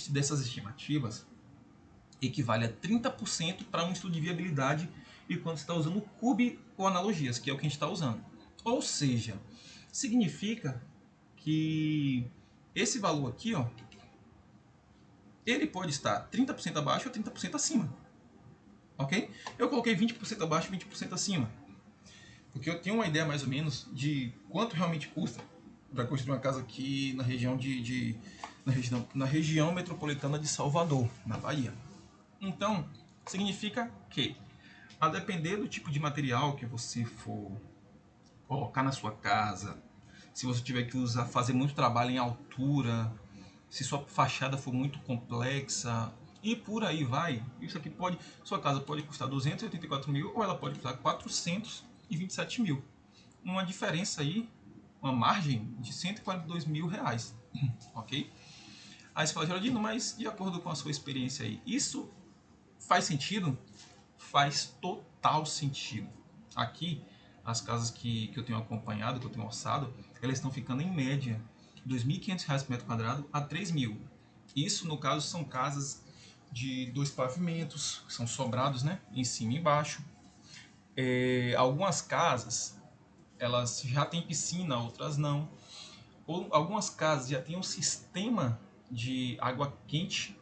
dessas estimativas equivale a 30% para um estudo de viabilidade e quando você está usando CUB ou analogias, que é o que a gente está usando. Ou seja, significa que esse valor aqui, ó, ele pode estar 30% abaixo ou 30% acima. Ok? Eu coloquei 20% abaixo e 20% acima. Porque eu tenho uma ideia mais ou menos de quanto realmente custa para construir uma casa aqui na região na região metropolitana de Salvador, na Bahia. Então, significa que, a depender do tipo de material que você for colocar na sua casa, se você tiver que fazer muito trabalho em altura, se sua fachada for muito complexa e por aí vai, isso aqui sua casa pode custar 284 mil ou ela pode custar 427 mil. Uma diferença aí, uma margem de 142 mil reais, ok? Aí você fala, Geraldino, mas de acordo com a sua experiência aí, isso faz sentido? Faz total sentido. Aqui, as casas que eu tenho acompanhado, que eu tenho orçado, elas estão ficando em média R$ 2.500 por metro quadrado a 3.000. Isso, no caso, são casas de 2 pavimentos, que são sobrados, né, em cima e embaixo. Algumas casas, elas já têm piscina, outras não. Ou algumas casas já têm um sistema de água quente,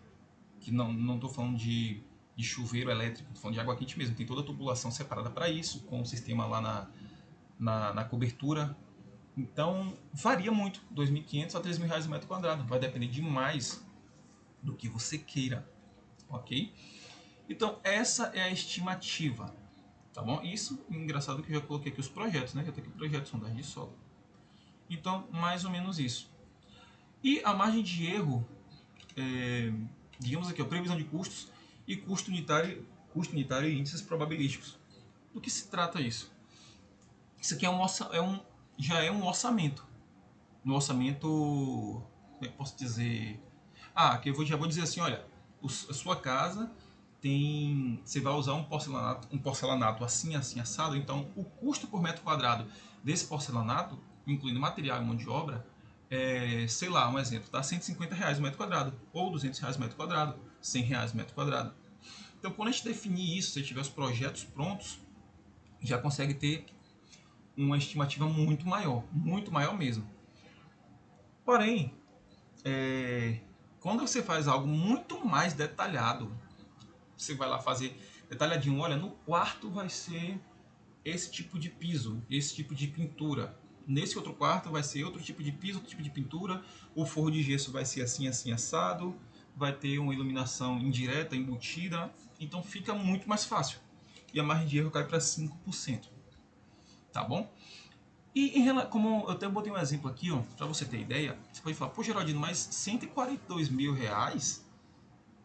que não estou falando de chuveiro elétrico, estou falando de água quente mesmo. Tem toda a tubulação separada para isso, com o sistema lá na cobertura. Então, varia muito, 2.500 a 3.000 reais o metro quadrado. Vai depender demais do que você queira, ok? Então, essa é a estimativa, tá bom? Isso, engraçado que eu já coloquei aqui os projetos, né? Já tem aqui projetos, sondagem de solo. Então, mais ou menos isso. E a margem de erro, digamos aqui, a previsão de custos e custo unitário e índices probabilísticos. Do que se trata isso? Isso aqui já é um orçamento. Um orçamento, como é que posso dizer? Que já vou dizer assim, olha, a sua casa você vai usar um porcelanato assim, assim, assado, então o custo por metro quadrado desse porcelanato, incluindo material e mão de obra, sei lá, um exemplo, tá? R$ 150 o metro quadrado, ou R$ 200 o metro quadrado, R$ 100 o metro quadrado. Então, quando a gente definir isso, se tiver os projetos prontos, já consegue ter uma estimativa muito maior mesmo. Porém, quando você faz algo muito mais detalhado, você vai lá fazer detalhadinho, olha, no quarto vai ser esse tipo de piso, esse tipo de pintura. Nesse outro quarto vai ser outro tipo de piso, outro tipo de pintura. O forro de gesso vai ser assim, assim, assado. Vai ter uma iluminação indireta, embutida. Então fica muito mais fácil. E a margem de erro cai para 5%. Tá bom? Como eu até botei um exemplo aqui, para você ter ideia, você pode falar, pô Geraldino, mas 142 mil reais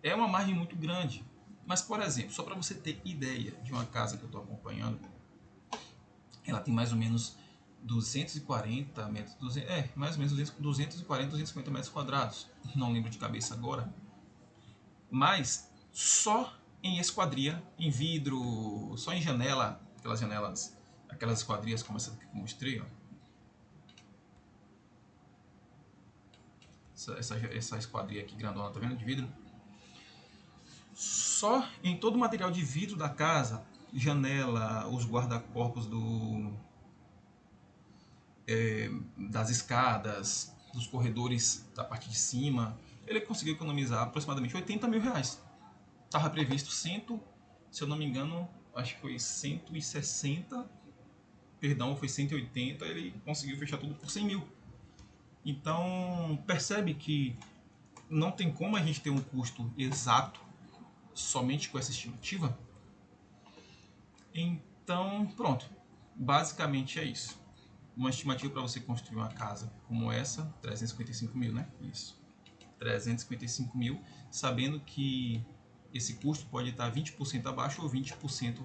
é uma margem muito grande. Mas, por exemplo, só para você ter ideia de uma casa que eu estou acompanhando, ela tem mais ou menos 240 metros, mais ou menos 240, 250 metros quadrados. Não lembro de cabeça agora. Mas só em esquadria, em vidro, só em janela, aquelas esquadrias como essa que eu mostrei, ó. Essa esquadria aqui grandona, tá vendo, de vidro? Só em todo o material de vidro da casa, janela, os guarda-corpos das escadas, dos corredores da parte de cima, ele conseguiu economizar aproximadamente R$ 80 mil. Estava previsto se eu não me engano, acho que foi 160, perdão, foi 180, ele conseguiu fechar tudo por 100 mil. Então, percebe que não tem como a gente ter um custo exato somente com essa estimativa? Então, pronto. Basicamente é isso. Uma estimativa para você construir uma casa como essa, 355 mil, né? Isso. 355 mil, sabendo que esse custo pode estar 20% abaixo ou 20%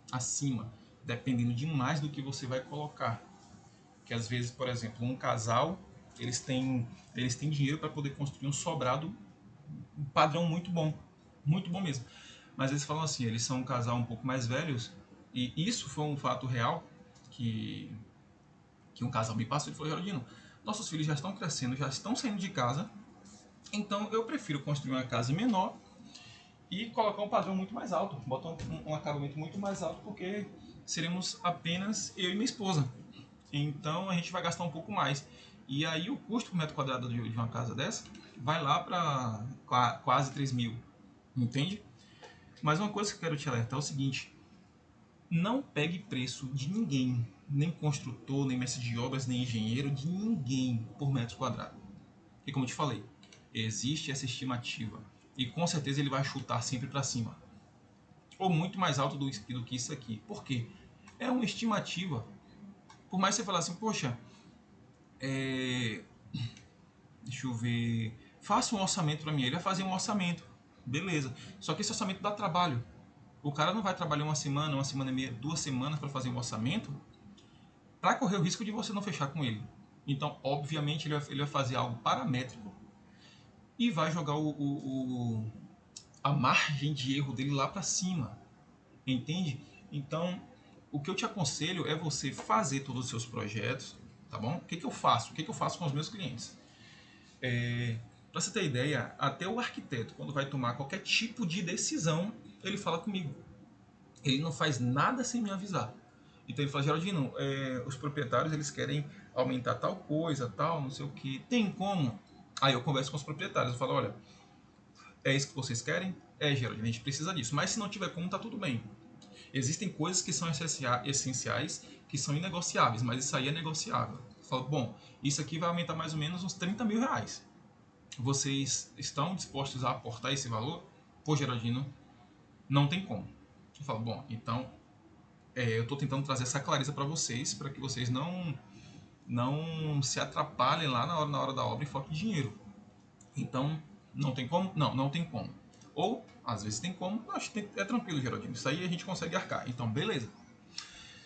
acima, dependendo demais do que você vai colocar. Que às vezes, por exemplo, um casal, eles têm dinheiro para poder construir um sobrado, padrão muito bom mesmo. Mas eles falam assim, eles são um casal um pouco mais velhos E isso foi um fato real que, que um casal me passou e falou: Geraldino, nossos filhos já estão crescendo, já estão saindo de casa, então eu prefiro construir uma casa menor e colocar um padrão muito mais alto, botar um acabamento muito mais alto, porque seremos apenas eu e minha esposa. Então a gente vai gastar um pouco mais. E aí o custo por metro quadrado de uma casa dessa vai lá para quase 3 mil, entende? Mas uma coisa que eu quero te alertar é o seguinte: não pegue preço de ninguém, nem construtor, nem mestre de obras, nem engenheiro, de ninguém por metro quadrado. E como eu te falei, existe essa estimativa. E com certeza ele vai chutar sempre para cima. Ou muito mais alto do que isso aqui. Por quê? É uma estimativa. Por mais que você fale assim, poxa, deixa eu ver, faça um orçamento para mim. Ele vai fazer um orçamento. Beleza. Só que esse orçamento dá trabalho. O cara não vai trabalhar uma semana e meia, 2 semanas para fazer um orçamento para correr o risco de você não fechar com ele. Então, obviamente, ele vai fazer algo paramétrico e vai jogar a margem de erro dele lá para cima. Entende? Então, o que eu te aconselho é você fazer todos os seus projetos, tá bom? O que, que eu faço? O que, que eu faço com os meus clientes? Para você ter ideia, até o arquiteto, quando vai tomar qualquer tipo de decisão, ele fala comigo. Ele não faz nada sem me avisar. Então ele fala: Geraldino, os proprietários eles querem aumentar tal coisa, tal, não sei o que. Tem como? Aí eu converso com os proprietários, eu falo: olha, é isso que vocês querem? É, Geraldino, a gente precisa disso. Mas se não tiver como, tá tudo bem. Existem coisas que são essenciais, que são inegociáveis, mas isso aí é negociável. Eu falo: bom, isso aqui vai aumentar mais ou menos uns 30 mil reais. Vocês estão dispostos a aportar esse valor? Pô, Geraldino, não tem como. Eu falo: bom, então eu estou tentando trazer essa clareza para vocês, para que vocês não se atrapalhem lá na hora da obra e falta dinheiro. Então, não tem como? Não, não tem como. Ou, às vezes tem como, acho que é tranquilo, Geraldino. Isso aí a gente consegue arcar. Então, beleza.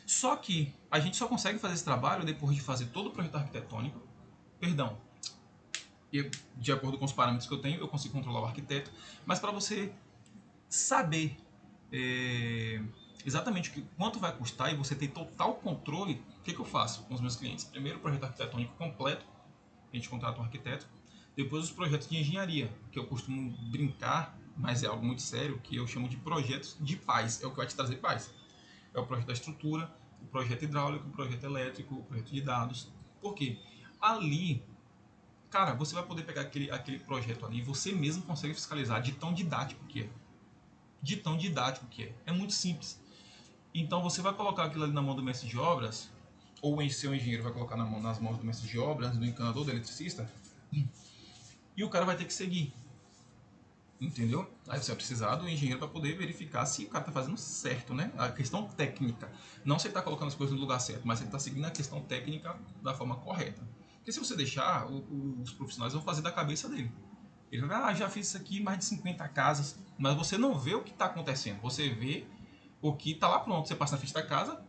Só que a gente só consegue fazer esse trabalho depois de fazer todo o projeto arquitetônico. Perdão, de acordo com os parâmetros que eu tenho, eu consigo controlar o arquiteto. Mas para você saber é, exatamente quanto vai custar e você ter total controle, o que eu faço com os meus clientes? Primeiro, o projeto arquitetônico completo, a gente contrata um arquiteto. Depois, os projetos de engenharia, que eu costumo brincar, mas é algo muito sério, que eu chamo de projetos de paz. É o que vai te trazer paz. É o projeto da estrutura, o projeto hidráulico, o projeto elétrico, o projeto de dados. Por quê? Ali, cara, você vai poder pegar aquele projeto ali e você mesmo consegue fiscalizar de tão didático que é. De tão didático que é. É muito simples. Então você vai colocar aquilo ali na mão do mestre de obras, ou o seu engenheiro vai colocar nas mãos do mestre de obras, do encanador, do eletricista, e o cara vai ter que seguir. Entendeu? Aí você vai precisar do engenheiro para poder verificar se o cara está fazendo certo, né? A questão técnica. Não se ele está colocando as coisas no lugar certo, mas se ele está seguindo a questão técnica da forma correta. Porque se você deixar, os profissionais vão fazer da cabeça dele. Ele vai: já fiz isso aqui, mais de 50 casas. Mas você não vê o que está acontecendo. Você vê o que está lá pronto. Você passa na frente da casa,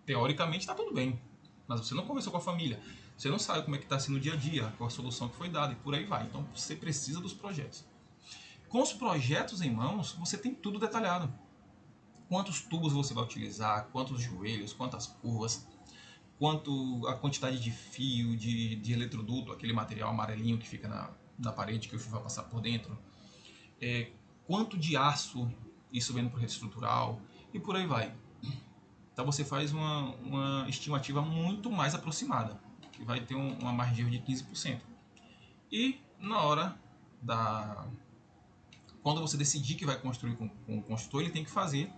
teoricamente está tudo bem. Mas você não conversou com a família. Você não sabe como é que está sendo o dia a dia, qual a solução que foi dada e por aí vai. Então você precisa dos projetos. Com os projetos em mãos, você tem tudo detalhado. Quantos tubos você vai utilizar, quantos joelhos, quantas curvas, quanto a quantidade de fio, de eletroduto, aquele material amarelinho que fica na parede que o fio vai passar por dentro, quanto de aço isso vem no projeto estrutural e por aí vai. Então você faz uma estimativa muito mais aproximada, que vai ter uma margem de erro de 15%. E na hora da... Quando você decidir que vai construir com o construtor, ele tem que fazer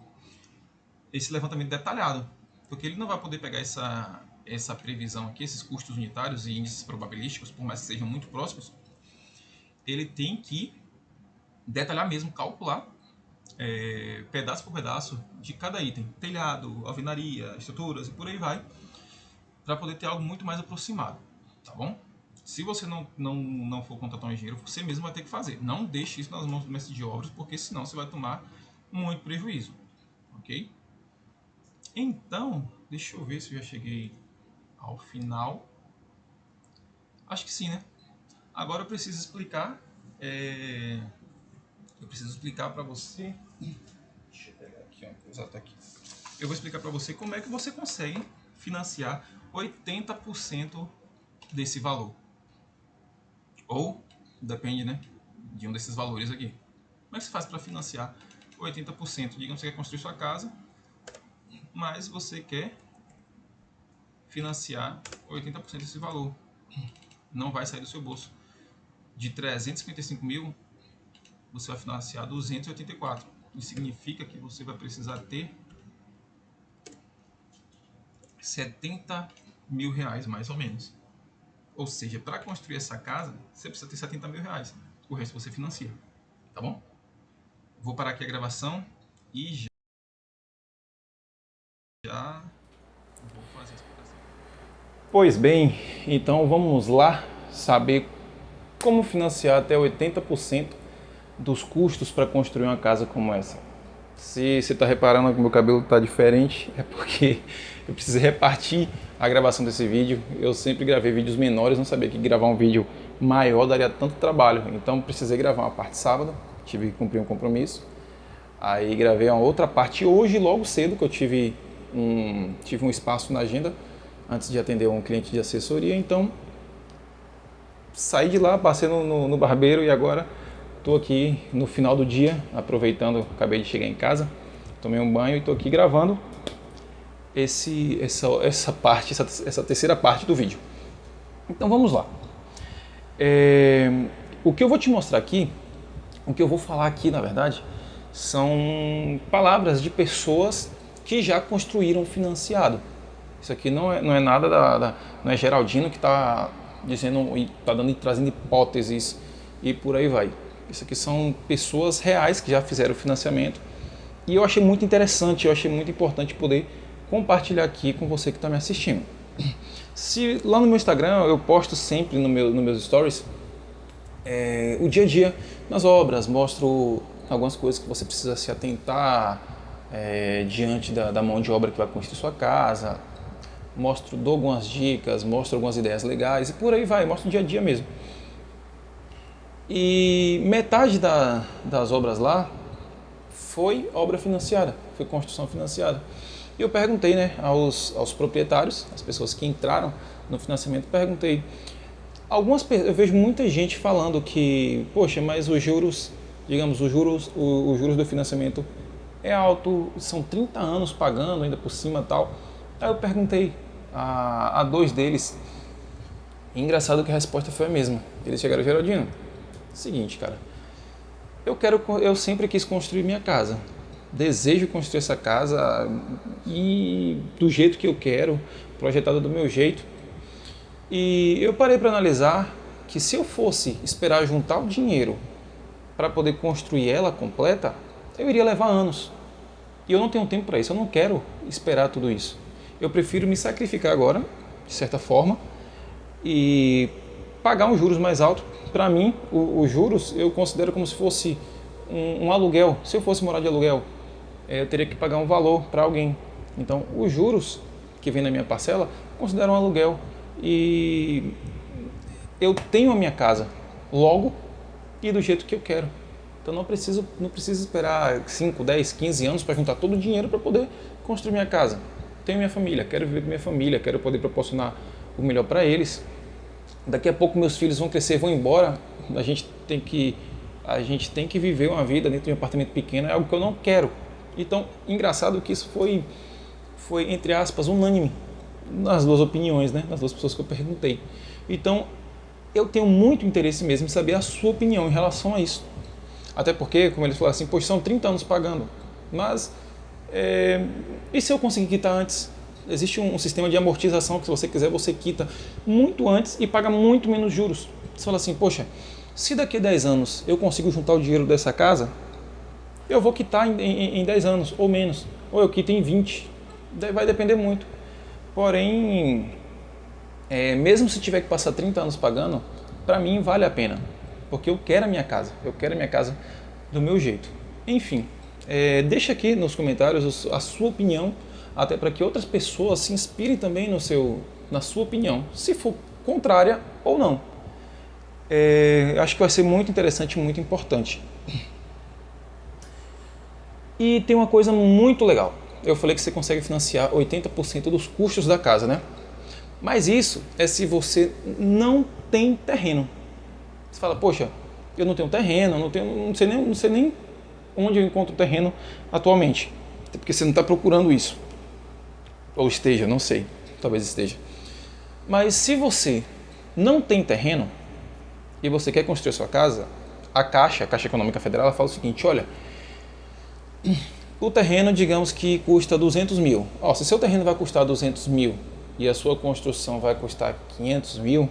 esse levantamento detalhado, porque ele não vai poder pegar essa previsão aqui, esses custos unitários e índices probabilísticos, por mais que sejam muito próximos, ele tem que detalhar mesmo, calcular pedaço por pedaço de cada item, telhado, alvenaria, estruturas e por aí vai, para poder ter algo muito mais aproximado, tá bom? Se você não for contratar um engenheiro, você mesmo vai ter que fazer. Não deixe isso nas mãos do mestre de obras, porque senão você vai tomar muito prejuízo, ok? Então, deixa eu ver se eu já cheguei ao final. Acho que sim, né? Agora eu preciso explicar. Eu preciso explicar para você. Deixa eu pegar aqui uma coisa, tá aqui. eu vou explicar para você como é que você consegue financiar 80% desse valor. Ou, depende, né, de um desses valores aqui. Como é que você faz para financiar 80%? Digamos que você quer construir sua casa, mas você quer financiar 80% desse valor. Não vai sair do seu bolso. De 355 mil, você vai financiar 284. Isso significa que você vai precisar ter 70 mil reais, mais ou menos. Ou seja, para construir essa casa, você precisa ter 70 mil reais. O resto você financia. Tá bom? Vou parar aqui a gravação e já vou fazer a explicação. Pois bem, então vamos lá saber como financiar até 80% dos custos para construir uma casa como essa. Se você está reparando que meu cabelo está diferente, é porque eu precisei repartir a gravação desse vídeo. Eu sempre gravei vídeos menores, não sabia que gravar um vídeo maior daria tanto trabalho. Então precisei gravar uma parte sábado, tive que cumprir um compromisso. Aí gravei uma outra parte hoje, logo cedo, que eu tive um espaço na agenda antes de atender um cliente de assessoria. Então saí de lá, passei no barbeiro e agora estou aqui no final do dia, aproveitando, acabei de chegar em casa, tomei um banho e estou aqui gravando essa terceira parte do vídeo. Então vamos lá. O que eu vou te mostrar aqui, o que eu vou falar aqui, na verdade, são palavras de pessoas que já construíram financiado. Isso aqui não é nada não é Geraldino que está dizendo e está trazendo hipóteses e por aí vai. Isso aqui são pessoas reais que já fizeram financiamento e eu achei muito interessante, eu achei muito importante poder compartilhar aqui com você que está me assistindo. Se lá no meu Instagram eu posto sempre nos meus stories o dia a dia nas obras, mostro algumas coisas que você precisa se atentar diante da mão de obra que vai construir sua casa, dou algumas dicas, mostro algumas ideias legais e por aí vai, mostro o dia a dia mesmo. E metade das obras lá foi obra financiada, foi construção financiada. E eu perguntei, né, aos proprietários, as pessoas que entraram no financiamento, perguntei. Eu vejo muita gente falando que, poxa, mas os juros, digamos, os juros do financiamento é alto, são 30 anos pagando ainda por cima e tal. Aí eu perguntei a dois deles, e engraçado que a resposta foi a mesma. Eles chegaram: Geraldino, seguinte, cara, eu sempre quis construir minha casa, desejo construir essa casa e do jeito que eu quero, projetada do meu jeito. E eu parei para analisar que se eu fosse esperar juntar o dinheiro para poder construir ela completa, eu iria levar anos. E eu não tenho tempo para isso, eu não quero esperar tudo isso. Eu prefiro me sacrificar agora, de certa forma, e pagar um juros mais alto. Para mim, os juros eu considero como se fosse um aluguel. Se eu fosse morar de aluguel, eu teria que pagar um valor para alguém. Então, os juros que vem na minha parcela, eu considero um aluguel. E eu tenho a minha casa logo e do jeito que eu quero. Então, não preciso esperar 5, 10, 15 anos para juntar todo o dinheiro para poder construir minha casa. Tenho minha família, quero viver com minha família, quero poder proporcionar o melhor para eles. Daqui a pouco meus filhos vão crescer, vão embora, a gente tem que viver uma vida dentro de um apartamento pequeno, é algo que eu não quero. Então, engraçado que isso foi entre aspas, unânime nas duas opiniões, né? Nas duas pessoas que eu perguntei. Então, eu tenho muito interesse mesmo em saber a sua opinião em relação a isso. Até porque, como eles falaram assim, pois são 30 anos pagando, mas e se eu conseguir quitar antes? Existe um sistema de amortização que, se você quiser, você quita muito antes e paga muito menos juros. Você fala assim, poxa, se daqui a 10 anos eu consigo juntar o dinheiro dessa casa, eu vou quitar em 10 anos ou menos, ou eu quito em 20. Vai depender muito. Porém, mesmo se tiver que passar 30 anos pagando, para mim vale a pena, porque eu quero a minha casa do meu jeito. Enfim, deixa aqui nos comentários a sua opinião, até para que outras pessoas se inspirem também na sua opinião, se for contrária ou não. Acho que vai ser muito interessante e muito importante. E tem uma coisa muito legal. eu falei que você consegue financiar 80% dos custos da casa, né? Mas isso é se você não tem terreno. Você fala, poxa, eu não tenho terreno, não sei nem onde eu encontro terreno atualmente. Porque você não está procurando isso. Ou esteja, não sei, talvez esteja. Mas se você não tem terreno e você quer construir a sua casa, a Caixa Econômica Federal, ela fala o seguinte, olha, o terreno, digamos que custa 200 mil. Ó, se seu terreno vai custar 200 mil e a sua construção vai custar 500 mil,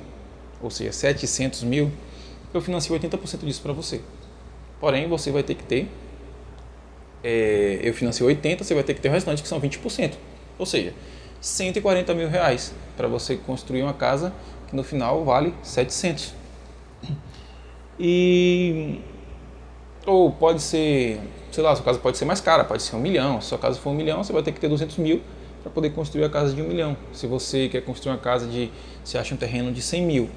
ou seja, 700 mil, eu financio 80% disso para você. Porém, você vai ter que ter, eu financio 80%, você vai ter que ter o restante, que são 20%. Ou seja, 140 mil reais para você construir uma casa que no final vale 700. Ou pode ser, sei lá, sua casa pode ser mais cara, pode ser 1 milhão. Se sua casa for 1 milhão, você vai ter que ter 200 mil para poder construir a casa de 1 milhão. Se você quer construir uma casa você acha um terreno de 100 mil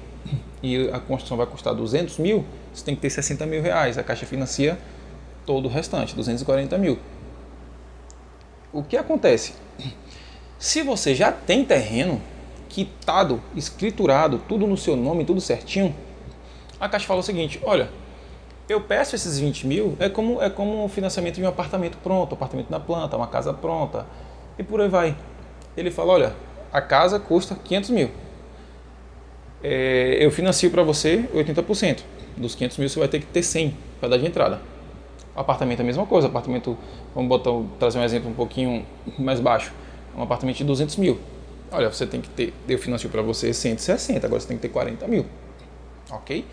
e a construção vai custar 200 mil, você tem que ter 60 mil reais. A Caixa financia todo o restante, 240 mil. O que acontece? Se você já tem terreno quitado, escriturado, tudo no seu nome, tudo certinho, a Caixa fala o seguinte, olha, eu peço esses 20 mil, é como o financiamento de um apartamento pronto, apartamento na planta, uma casa pronta, e por aí vai. Ele fala, olha, a casa custa 500 mil, eu financio para você 80%, dos 500 mil você vai ter que ter 100 para dar de entrada. O apartamento é a mesma coisa, apartamento, trazer um exemplo um pouquinho mais baixo, um apartamento de 200 mil. Olha, você tem que ter, eu financio para você 160, agora você tem que ter 40 mil. Ok?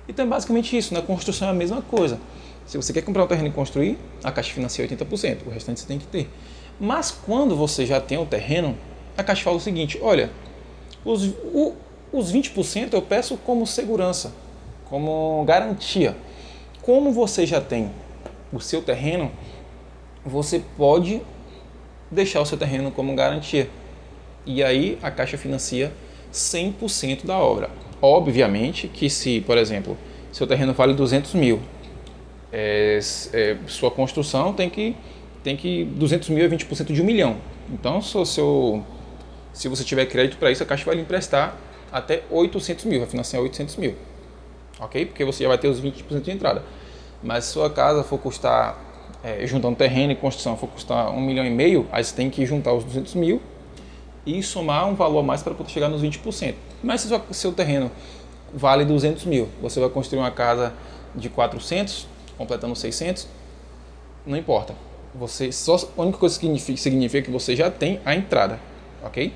Então é basicamente isso, na construção é a mesma coisa. Se você quer comprar um terreno e construir, a Caixa financia 80%, o restante você tem que ter. Mas quando você já tem o terreno, a Caixa fala o seguinte, olha, os 20% eu peço como segurança, como garantia. Como você já tem o seu terreno, você pode deixar o seu terreno como garantia. E aí a Caixa financia 100% da obra. Obviamente que se, por exemplo, seu terreno vale 200 mil, sua construção tem que 200 mil é 20% de 1 milhão. Então, se você tiver crédito para isso, a Caixa vai lhe emprestar até 800 mil, vai financiar 800 mil. Ok? Porque você já vai ter os 20% de entrada. Mas se sua casa for custar, juntando terreno e construção, for custar 1,5 milhão, aí você tem que juntar os 200 mil e somar um valor a mais para poder chegar nos 20%. Mas se o seu terreno vale 200 mil, você vai construir uma casa de 400, completando 600, não importa. A única coisa que significa que você já tem a entrada, ok?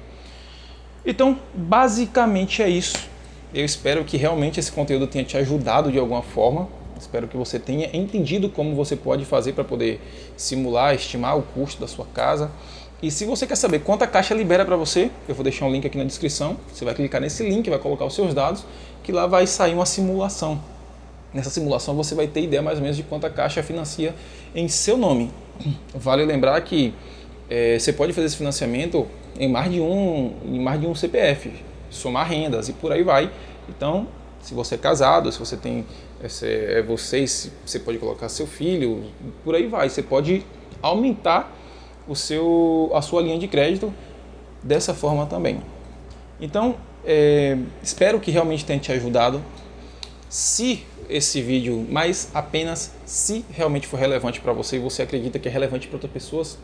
Então, basicamente é isso. Eu espero que realmente esse conteúdo tenha te ajudado de alguma forma. Espero que você tenha entendido como você pode fazer para poder simular, estimar o custo da sua casa. E se você quer saber quanto a Caixa libera para você, eu vou deixar um link aqui na descrição. Você vai clicar nesse link, vai colocar os seus dados, que lá vai sair uma simulação. Nessa simulação você vai ter ideia mais ou menos de quanto a Caixa financia em seu nome. Vale lembrar que você pode fazer esse financiamento em mais de um CPF, somar rendas e por aí vai. Então, se você é casado, se você tem você pode colocar seu filho, por aí vai. Você pode aumentar a sua linha de crédito dessa forma também. Então, espero que realmente tenha te ajudado. Se esse vídeo, mas apenas se realmente for relevante para você e você acredita que é relevante para outras pessoas,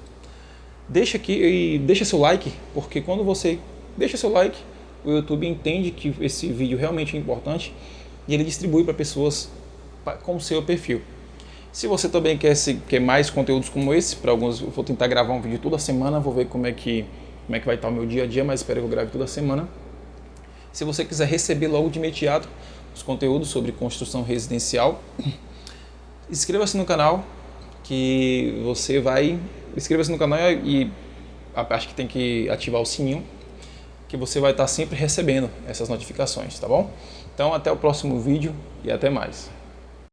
deixa aqui e deixa seu like, porque quando você deixa seu like, o YouTube entende que esse vídeo realmente é importante e ele distribui para pessoas com o seu perfil. Se você também quer mais conteúdos como esse, para alguns eu vou tentar gravar um vídeo toda semana, vou ver como é que vai estar o meu dia a dia, mas espero que eu grave toda semana. Se você quiser receber logo de imediato os conteúdos sobre construção residencial, inscreva-se no canal, que você vai... Inscreva-se no canal e a parte que tem que ativar o sininho, que você vai estar sempre recebendo essas notificações, tá bom? Então até o próximo vídeo e até mais.